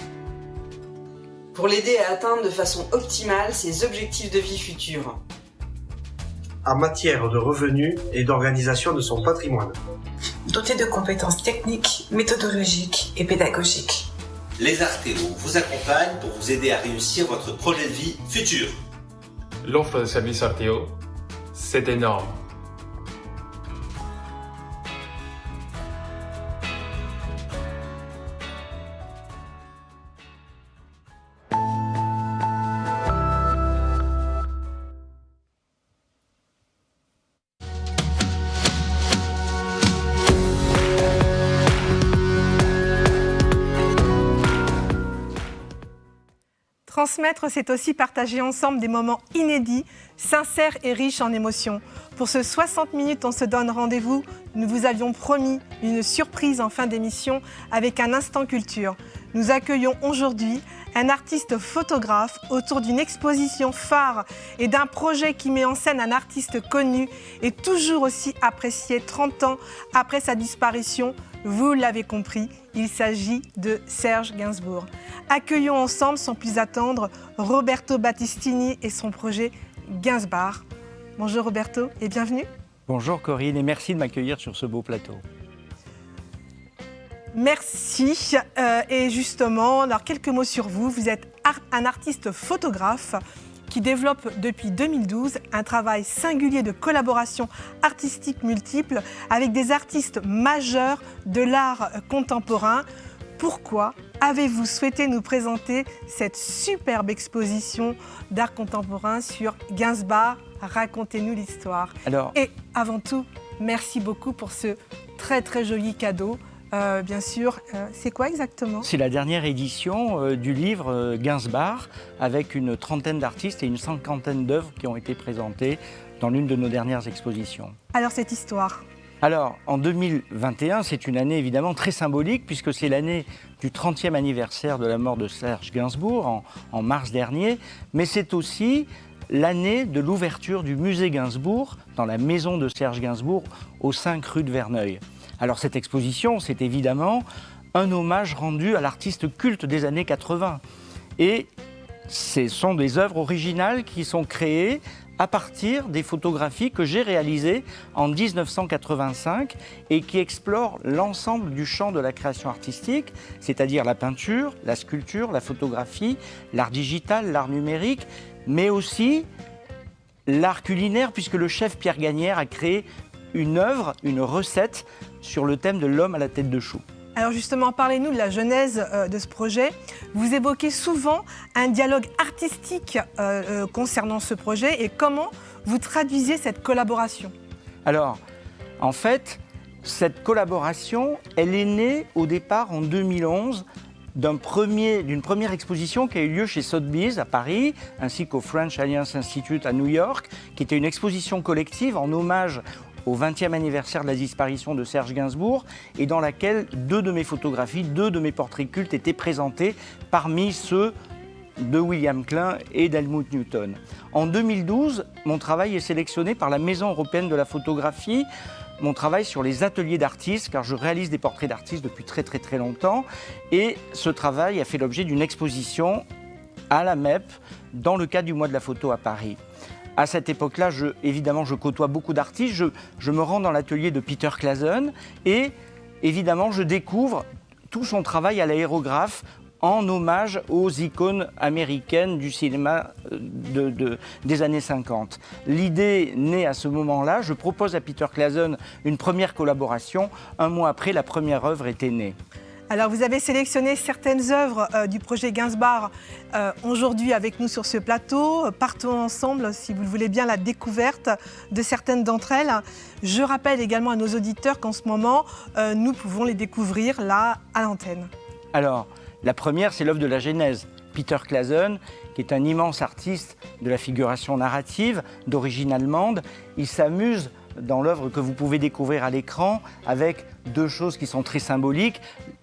Pour l'aider à atteindre de façon optimale ses objectifs de vie future. En matière de revenus et d'organisation de son patrimoine. Doté de compétences techniques, méthodologiques et pédagogiques. Les artéos vous accompagnent pour vous aider à réussir votre projet de vie futur. L'offre de services artéo, C'est énorme. Transmettre, c'est aussi partager ensemble des moments inédits, sincères et riches en émotions. Pour ce 60 minutes, on se donne rendez-vous. Nous vous avions promis une surprise en fin d'émission avec un instant culture. Nous accueillons aujourd'hui un artiste photographe autour d'une exposition phare et d'un projet qui met en scène un artiste connu et toujours aussi apprécié 30 ans après sa disparition. Vous l'avez compris, il s'agit de Serge Gainsbourg. Accueillons ensemble, sans plus attendre, Roberto Battistini et son projet Gainsbar. Bonjour Roberto et bienvenue. Bonjour Corinne et merci de m'accueillir sur ce beau plateau. Merci. Et justement, alors quelques mots sur vous. Vous êtes un artiste photographe qui développe depuis 2012 un travail singulier de collaboration artistique multiple avec des artistes majeurs de l'art contemporain. Pourquoi avez-vous souhaité nous présenter cette superbe exposition d'art contemporain sur Gainsbourg? Racontez-nous l'histoire. Et avant tout, merci beaucoup pour ce très très joli cadeau. Bien sûr, c'est quoi exactement? C'est la dernière édition du livre Gainsbourg, avec une trentaine d'artistes et une cinquantaine d'œuvres qui ont été présentées dans l'une de nos dernières expositions. Alors cette histoire? Alors, en 2021, c'est une année évidemment très symbolique puisque c'est l'année du 30e anniversaire de la mort de Serge Gainsbourg en mars dernier, mais c'est aussi l'année de l'ouverture du musée Gainsbourg dans la maison de Serge Gainsbourg aux 5 rue de Verneuil. Alors cette exposition, c'est évidemment un hommage rendu à l'artiste culte des années 80. Et ce sont des œuvres originales qui sont créées à partir des photographies que j'ai réalisées en 1985 et qui explorent l'ensemble du champ de la création artistique, c'est-à-dire la peinture, la sculpture, la photographie, l'art digital, l'art numérique, mais aussi l'art culinaire, puisque le chef Pierre Gagnère a créé une œuvre, une recette sur le thème de l'homme à la tête de chou. Alors justement, parlez-nous de la genèse de ce projet. Vous évoquez souvent un dialogue artistique concernant ce projet et comment vous traduisez cette collaboration? Alors, en fait, cette collaboration, elle est née au départ en 2011 d'une première exposition qui a eu lieu chez Sotheby's à Paris, ainsi qu'au French Alliance Institute à New York, qui était une exposition collective en hommage au 20e anniversaire de la disparition de Serge Gainsbourg et dans laquelle 2 de mes photographies, 2 de mes portraits cultes étaient présentés parmi ceux de William Klein et d'Helmut Newton. En 2012, mon travail est sélectionné par la Maison européenne de la photographie, mon travail sur les ateliers d'artistes, car je réalise des portraits d'artistes depuis très très très longtemps, et ce travail a fait l'objet d'une exposition à la MEP dans le cadre du mois de la photo à Paris. À cette époque-là, évidemment, je côtoie beaucoup d'artistes. Je me rends dans l'atelier de Peter Clason et évidemment, je découvre tout son travail à l'aérographe en hommage aux icônes américaines du cinéma des années 50. L'idée naît à ce moment-là. Je propose à Peter Clason une première collaboration. Un mois après, la première œuvre était née. Alors, vous avez sélectionné certaines œuvres du projet Gainsbourg aujourd'hui avec nous sur ce plateau. Partons ensemble, si vous le voulez bien, la découverte de certaines d'entre elles. Je rappelle également à nos auditeurs qu'en ce moment, nous pouvons les découvrir là, à l'antenne. Alors, la première, c'est l'œuvre de la Genèse. Peter Clason, qui est un immense artiste de la figuration narrative, d'origine allemande. Il s'amuse dans l'œuvre que vous pouvez découvrir à l'écran avec 2 choses qui sont très symboliques.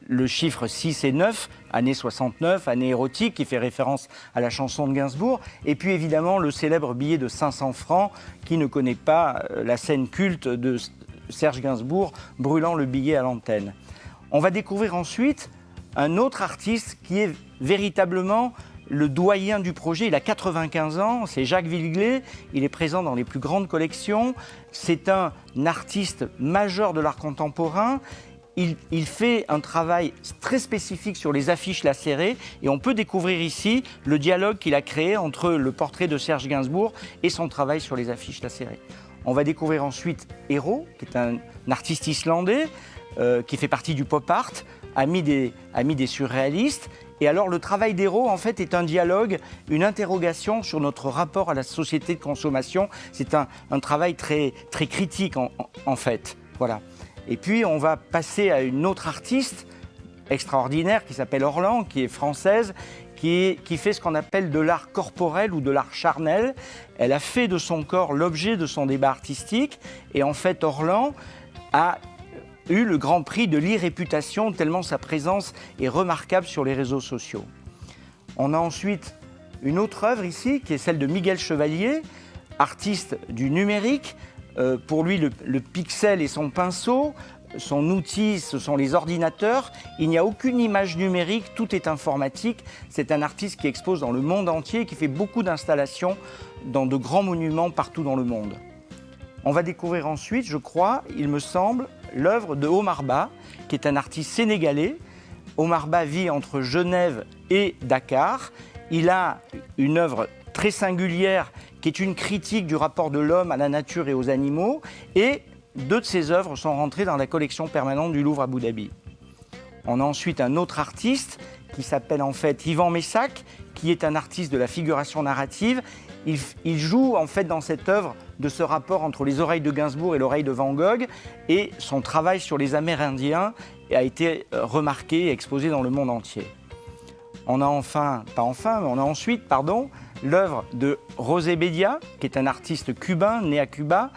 Le chiffre 6 et 9, année 69, année érotique, qui fait référence à la chanson de Gainsbourg. Et puis évidemment le célèbre billet de 500 francs, qui ne connaît pas la scène culte de Serge Gainsbourg brûlant le billet à l'antenne. On va découvrir ensuite un autre artiste qui est véritablement le doyen du projet. Il a 95 ans, c'est Jacques Villeglé. Il est présent dans les plus grandes collections. C'est un artiste majeur de l'art contemporain. Il fait un travail très spécifique sur les affiches lacérées et on peut découvrir ici le dialogue qu'il a créé entre le portrait de Serge Gainsbourg et son travail sur les affiches lacérées. On va découvrir ensuite Eero, qui est un artiste islandais, qui fait partie du pop art, ami des surréalistes. Et alors le travail d'Eero, en fait, est un dialogue, une interrogation sur notre rapport à la société de consommation. C'est un travail très, très critique, en fait. Voilà. Et puis on va passer à une autre artiste extraordinaire qui s'appelle Orlan, qui est française, qui fait ce qu'on appelle de l'art corporel ou de l'art charnel. Elle a fait de son corps l'objet de son débat artistique. Et en fait, Orlan a eu le grand prix de l'e-réputation, tellement sa présence est remarquable sur les réseaux sociaux. On a ensuite une autre œuvre ici, qui est celle de Miguel Chevalier, artiste du numérique. Pour lui, le pixel et son pinceau. Son outil, ce sont les ordinateurs. Il n'y a aucune image numérique, tout est informatique. C'est un artiste qui expose dans le monde entier, qui fait beaucoup d'installations dans de grands monuments partout dans le monde. On va découvrir ensuite, je crois, il me semble, l'œuvre de Omar Ba, qui est un artiste sénégalais. Omar Ba vit entre Genève et Dakar. Il a une œuvre très singulière qui est une critique du rapport de l'homme à la nature et aux animaux. Et 2 de ses œuvres sont rentrées dans la collection permanente du Louvre à Abu Dhabi. On a ensuite un autre artiste qui s'appelle en fait Yvan Messac, qui est un artiste de la figuration narrative. Il joue en fait dans cette œuvre de ce rapport entre les oreilles de Gainsbourg et l'oreille de Van Gogh, et son travail sur les Amérindiens a été remarqué et exposé dans le monde entier. On a ensuite l'œuvre de José Bedia, qui est un artiste cubain né à Cuba.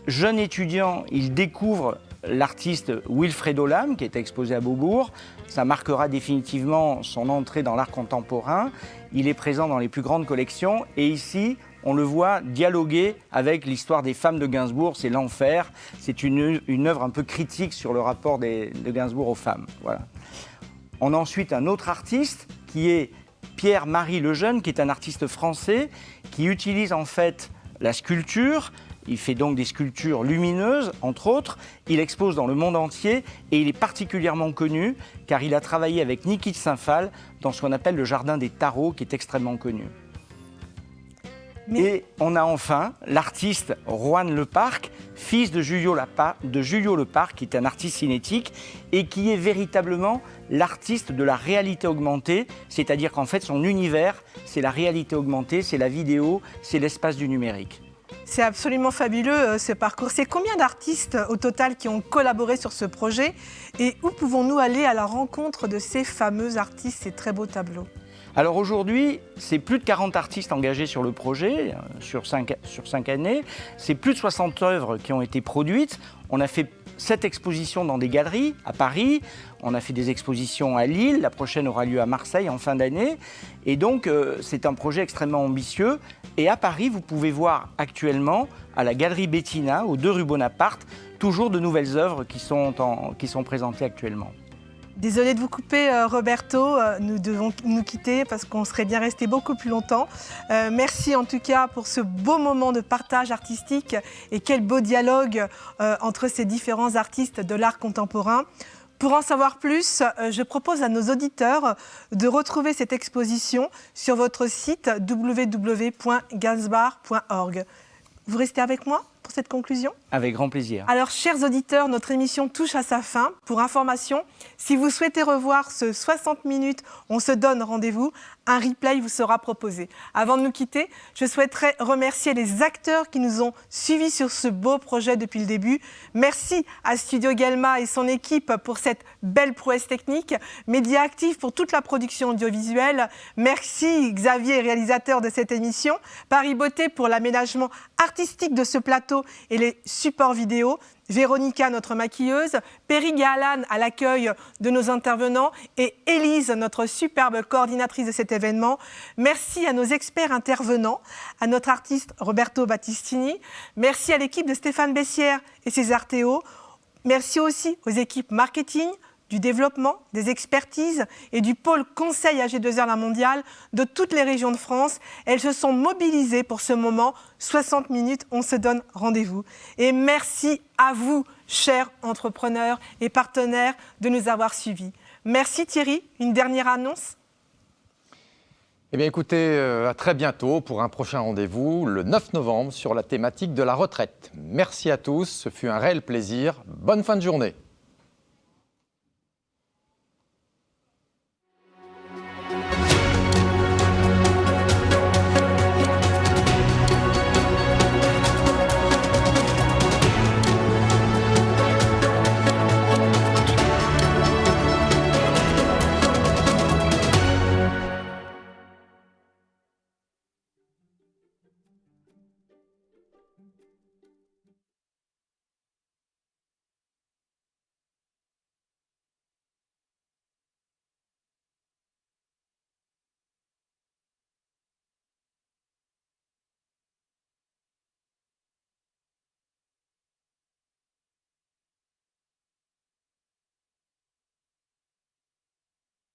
Jeune étudiant, il découvre l'artiste Wilfredo Lam, qui est exposé à Beaubourg. Ça marquera définitivement son entrée dans l'art contemporain. Il est présent dans les plus grandes collections. Et ici, on le voit dialoguer avec l'histoire des femmes de Gainsbourg. C'est l'enfer. C'est une œuvre un peu critique sur le rapport de Gainsbourg aux femmes. Voilà. On a ensuite un autre artiste qui est Pierre-Marie Lejeune, qui est un artiste français qui utilise en fait la sculpture. Il fait donc des sculptures lumineuses, entre autres. Il expose dans le monde entier et il est particulièrement connu car il a travaillé avec Niki de Saint-Phal dans ce qu'on appelle le jardin des tarots, qui est extrêmement connu. Et on a enfin l'artiste Juan Leparc, fils de Julio Leparc, qui est un artiste cinétique et qui est véritablement l'artiste de la réalité augmentée, c'est-à-dire qu'en fait son univers, c'est la réalité augmentée, c'est la vidéo, c'est l'espace du numérique. C'est absolument fabuleux ce parcours. C'est combien d'artistes au total qui ont collaboré sur ce projet et où pouvons-nous aller à la rencontre de ces fameux artistes, ces très beaux tableaux? Alors aujourd'hui, c'est plus de 40 artistes engagés sur le projet, sur 5 années. C'est plus de 60 œuvres qui ont été produites. On a fait 7 expositions dans des galeries à Paris. On a fait des expositions à Lille. La prochaine aura lieu à Marseille en fin d'année. Et donc, c'est un projet extrêmement ambitieux. Et à Paris, vous pouvez voir actuellement, à la Galerie Bettina, aux 2 rue Bonaparte, toujours de nouvelles œuvres qui sont présentées actuellement. Désolée de vous couper, Roberto, nous devons nous quitter parce qu'on serait bien resté beaucoup plus longtemps. Merci en tout cas pour ce beau moment de partage artistique et quel beau dialogue entre ces différents artistes de l'art contemporain. Pour en savoir plus, je propose à nos auditeurs de retrouver cette exposition sur votre site www.gainsbar.org. Vous restez avec moi pour cette conclusion? Avec grand plaisir. Alors, chers auditeurs, notre émission touche à sa fin. Pour information, si vous souhaitez revoir ce 60 minutes, on se donne rendez-vous, un replay vous sera proposé. Avant de nous quitter, je souhaiterais remercier les acteurs qui nous ont suivis sur ce beau projet depuis le début. Merci à Studio Guelma et son équipe pour cette belle prouesse technique. Média Active pour toute la production audiovisuelle. Merci Xavier, réalisateur de cette émission. Paris Beauté pour l'aménagement artistique de ce plateau et les supports vidéo. Véronica, notre maquilleuse, Perry Galan à l'accueil de nos intervenants et Élise, notre superbe coordinatrice de cet événement. Merci à nos experts intervenants, à notre artiste Roberto Battistini. Merci à l'équipe de Stéphane Bessières et ses Artéo. Merci aussi aux équipes marketing, du développement, des expertises et du pôle conseil AG2R La Mondiale de toutes les régions de France. Elles se sont mobilisées pour ce moment. 60 minutes, on se donne rendez-vous. Et merci à vous, chers entrepreneurs et partenaires, de nous avoir suivis. Merci Thierry, une dernière annonce ? Eh bien écoutez, à très bientôt pour un prochain rendez-vous, le 9 novembre, sur la thématique de la retraite. Merci à tous, ce fut un réel plaisir. Bonne fin de journée.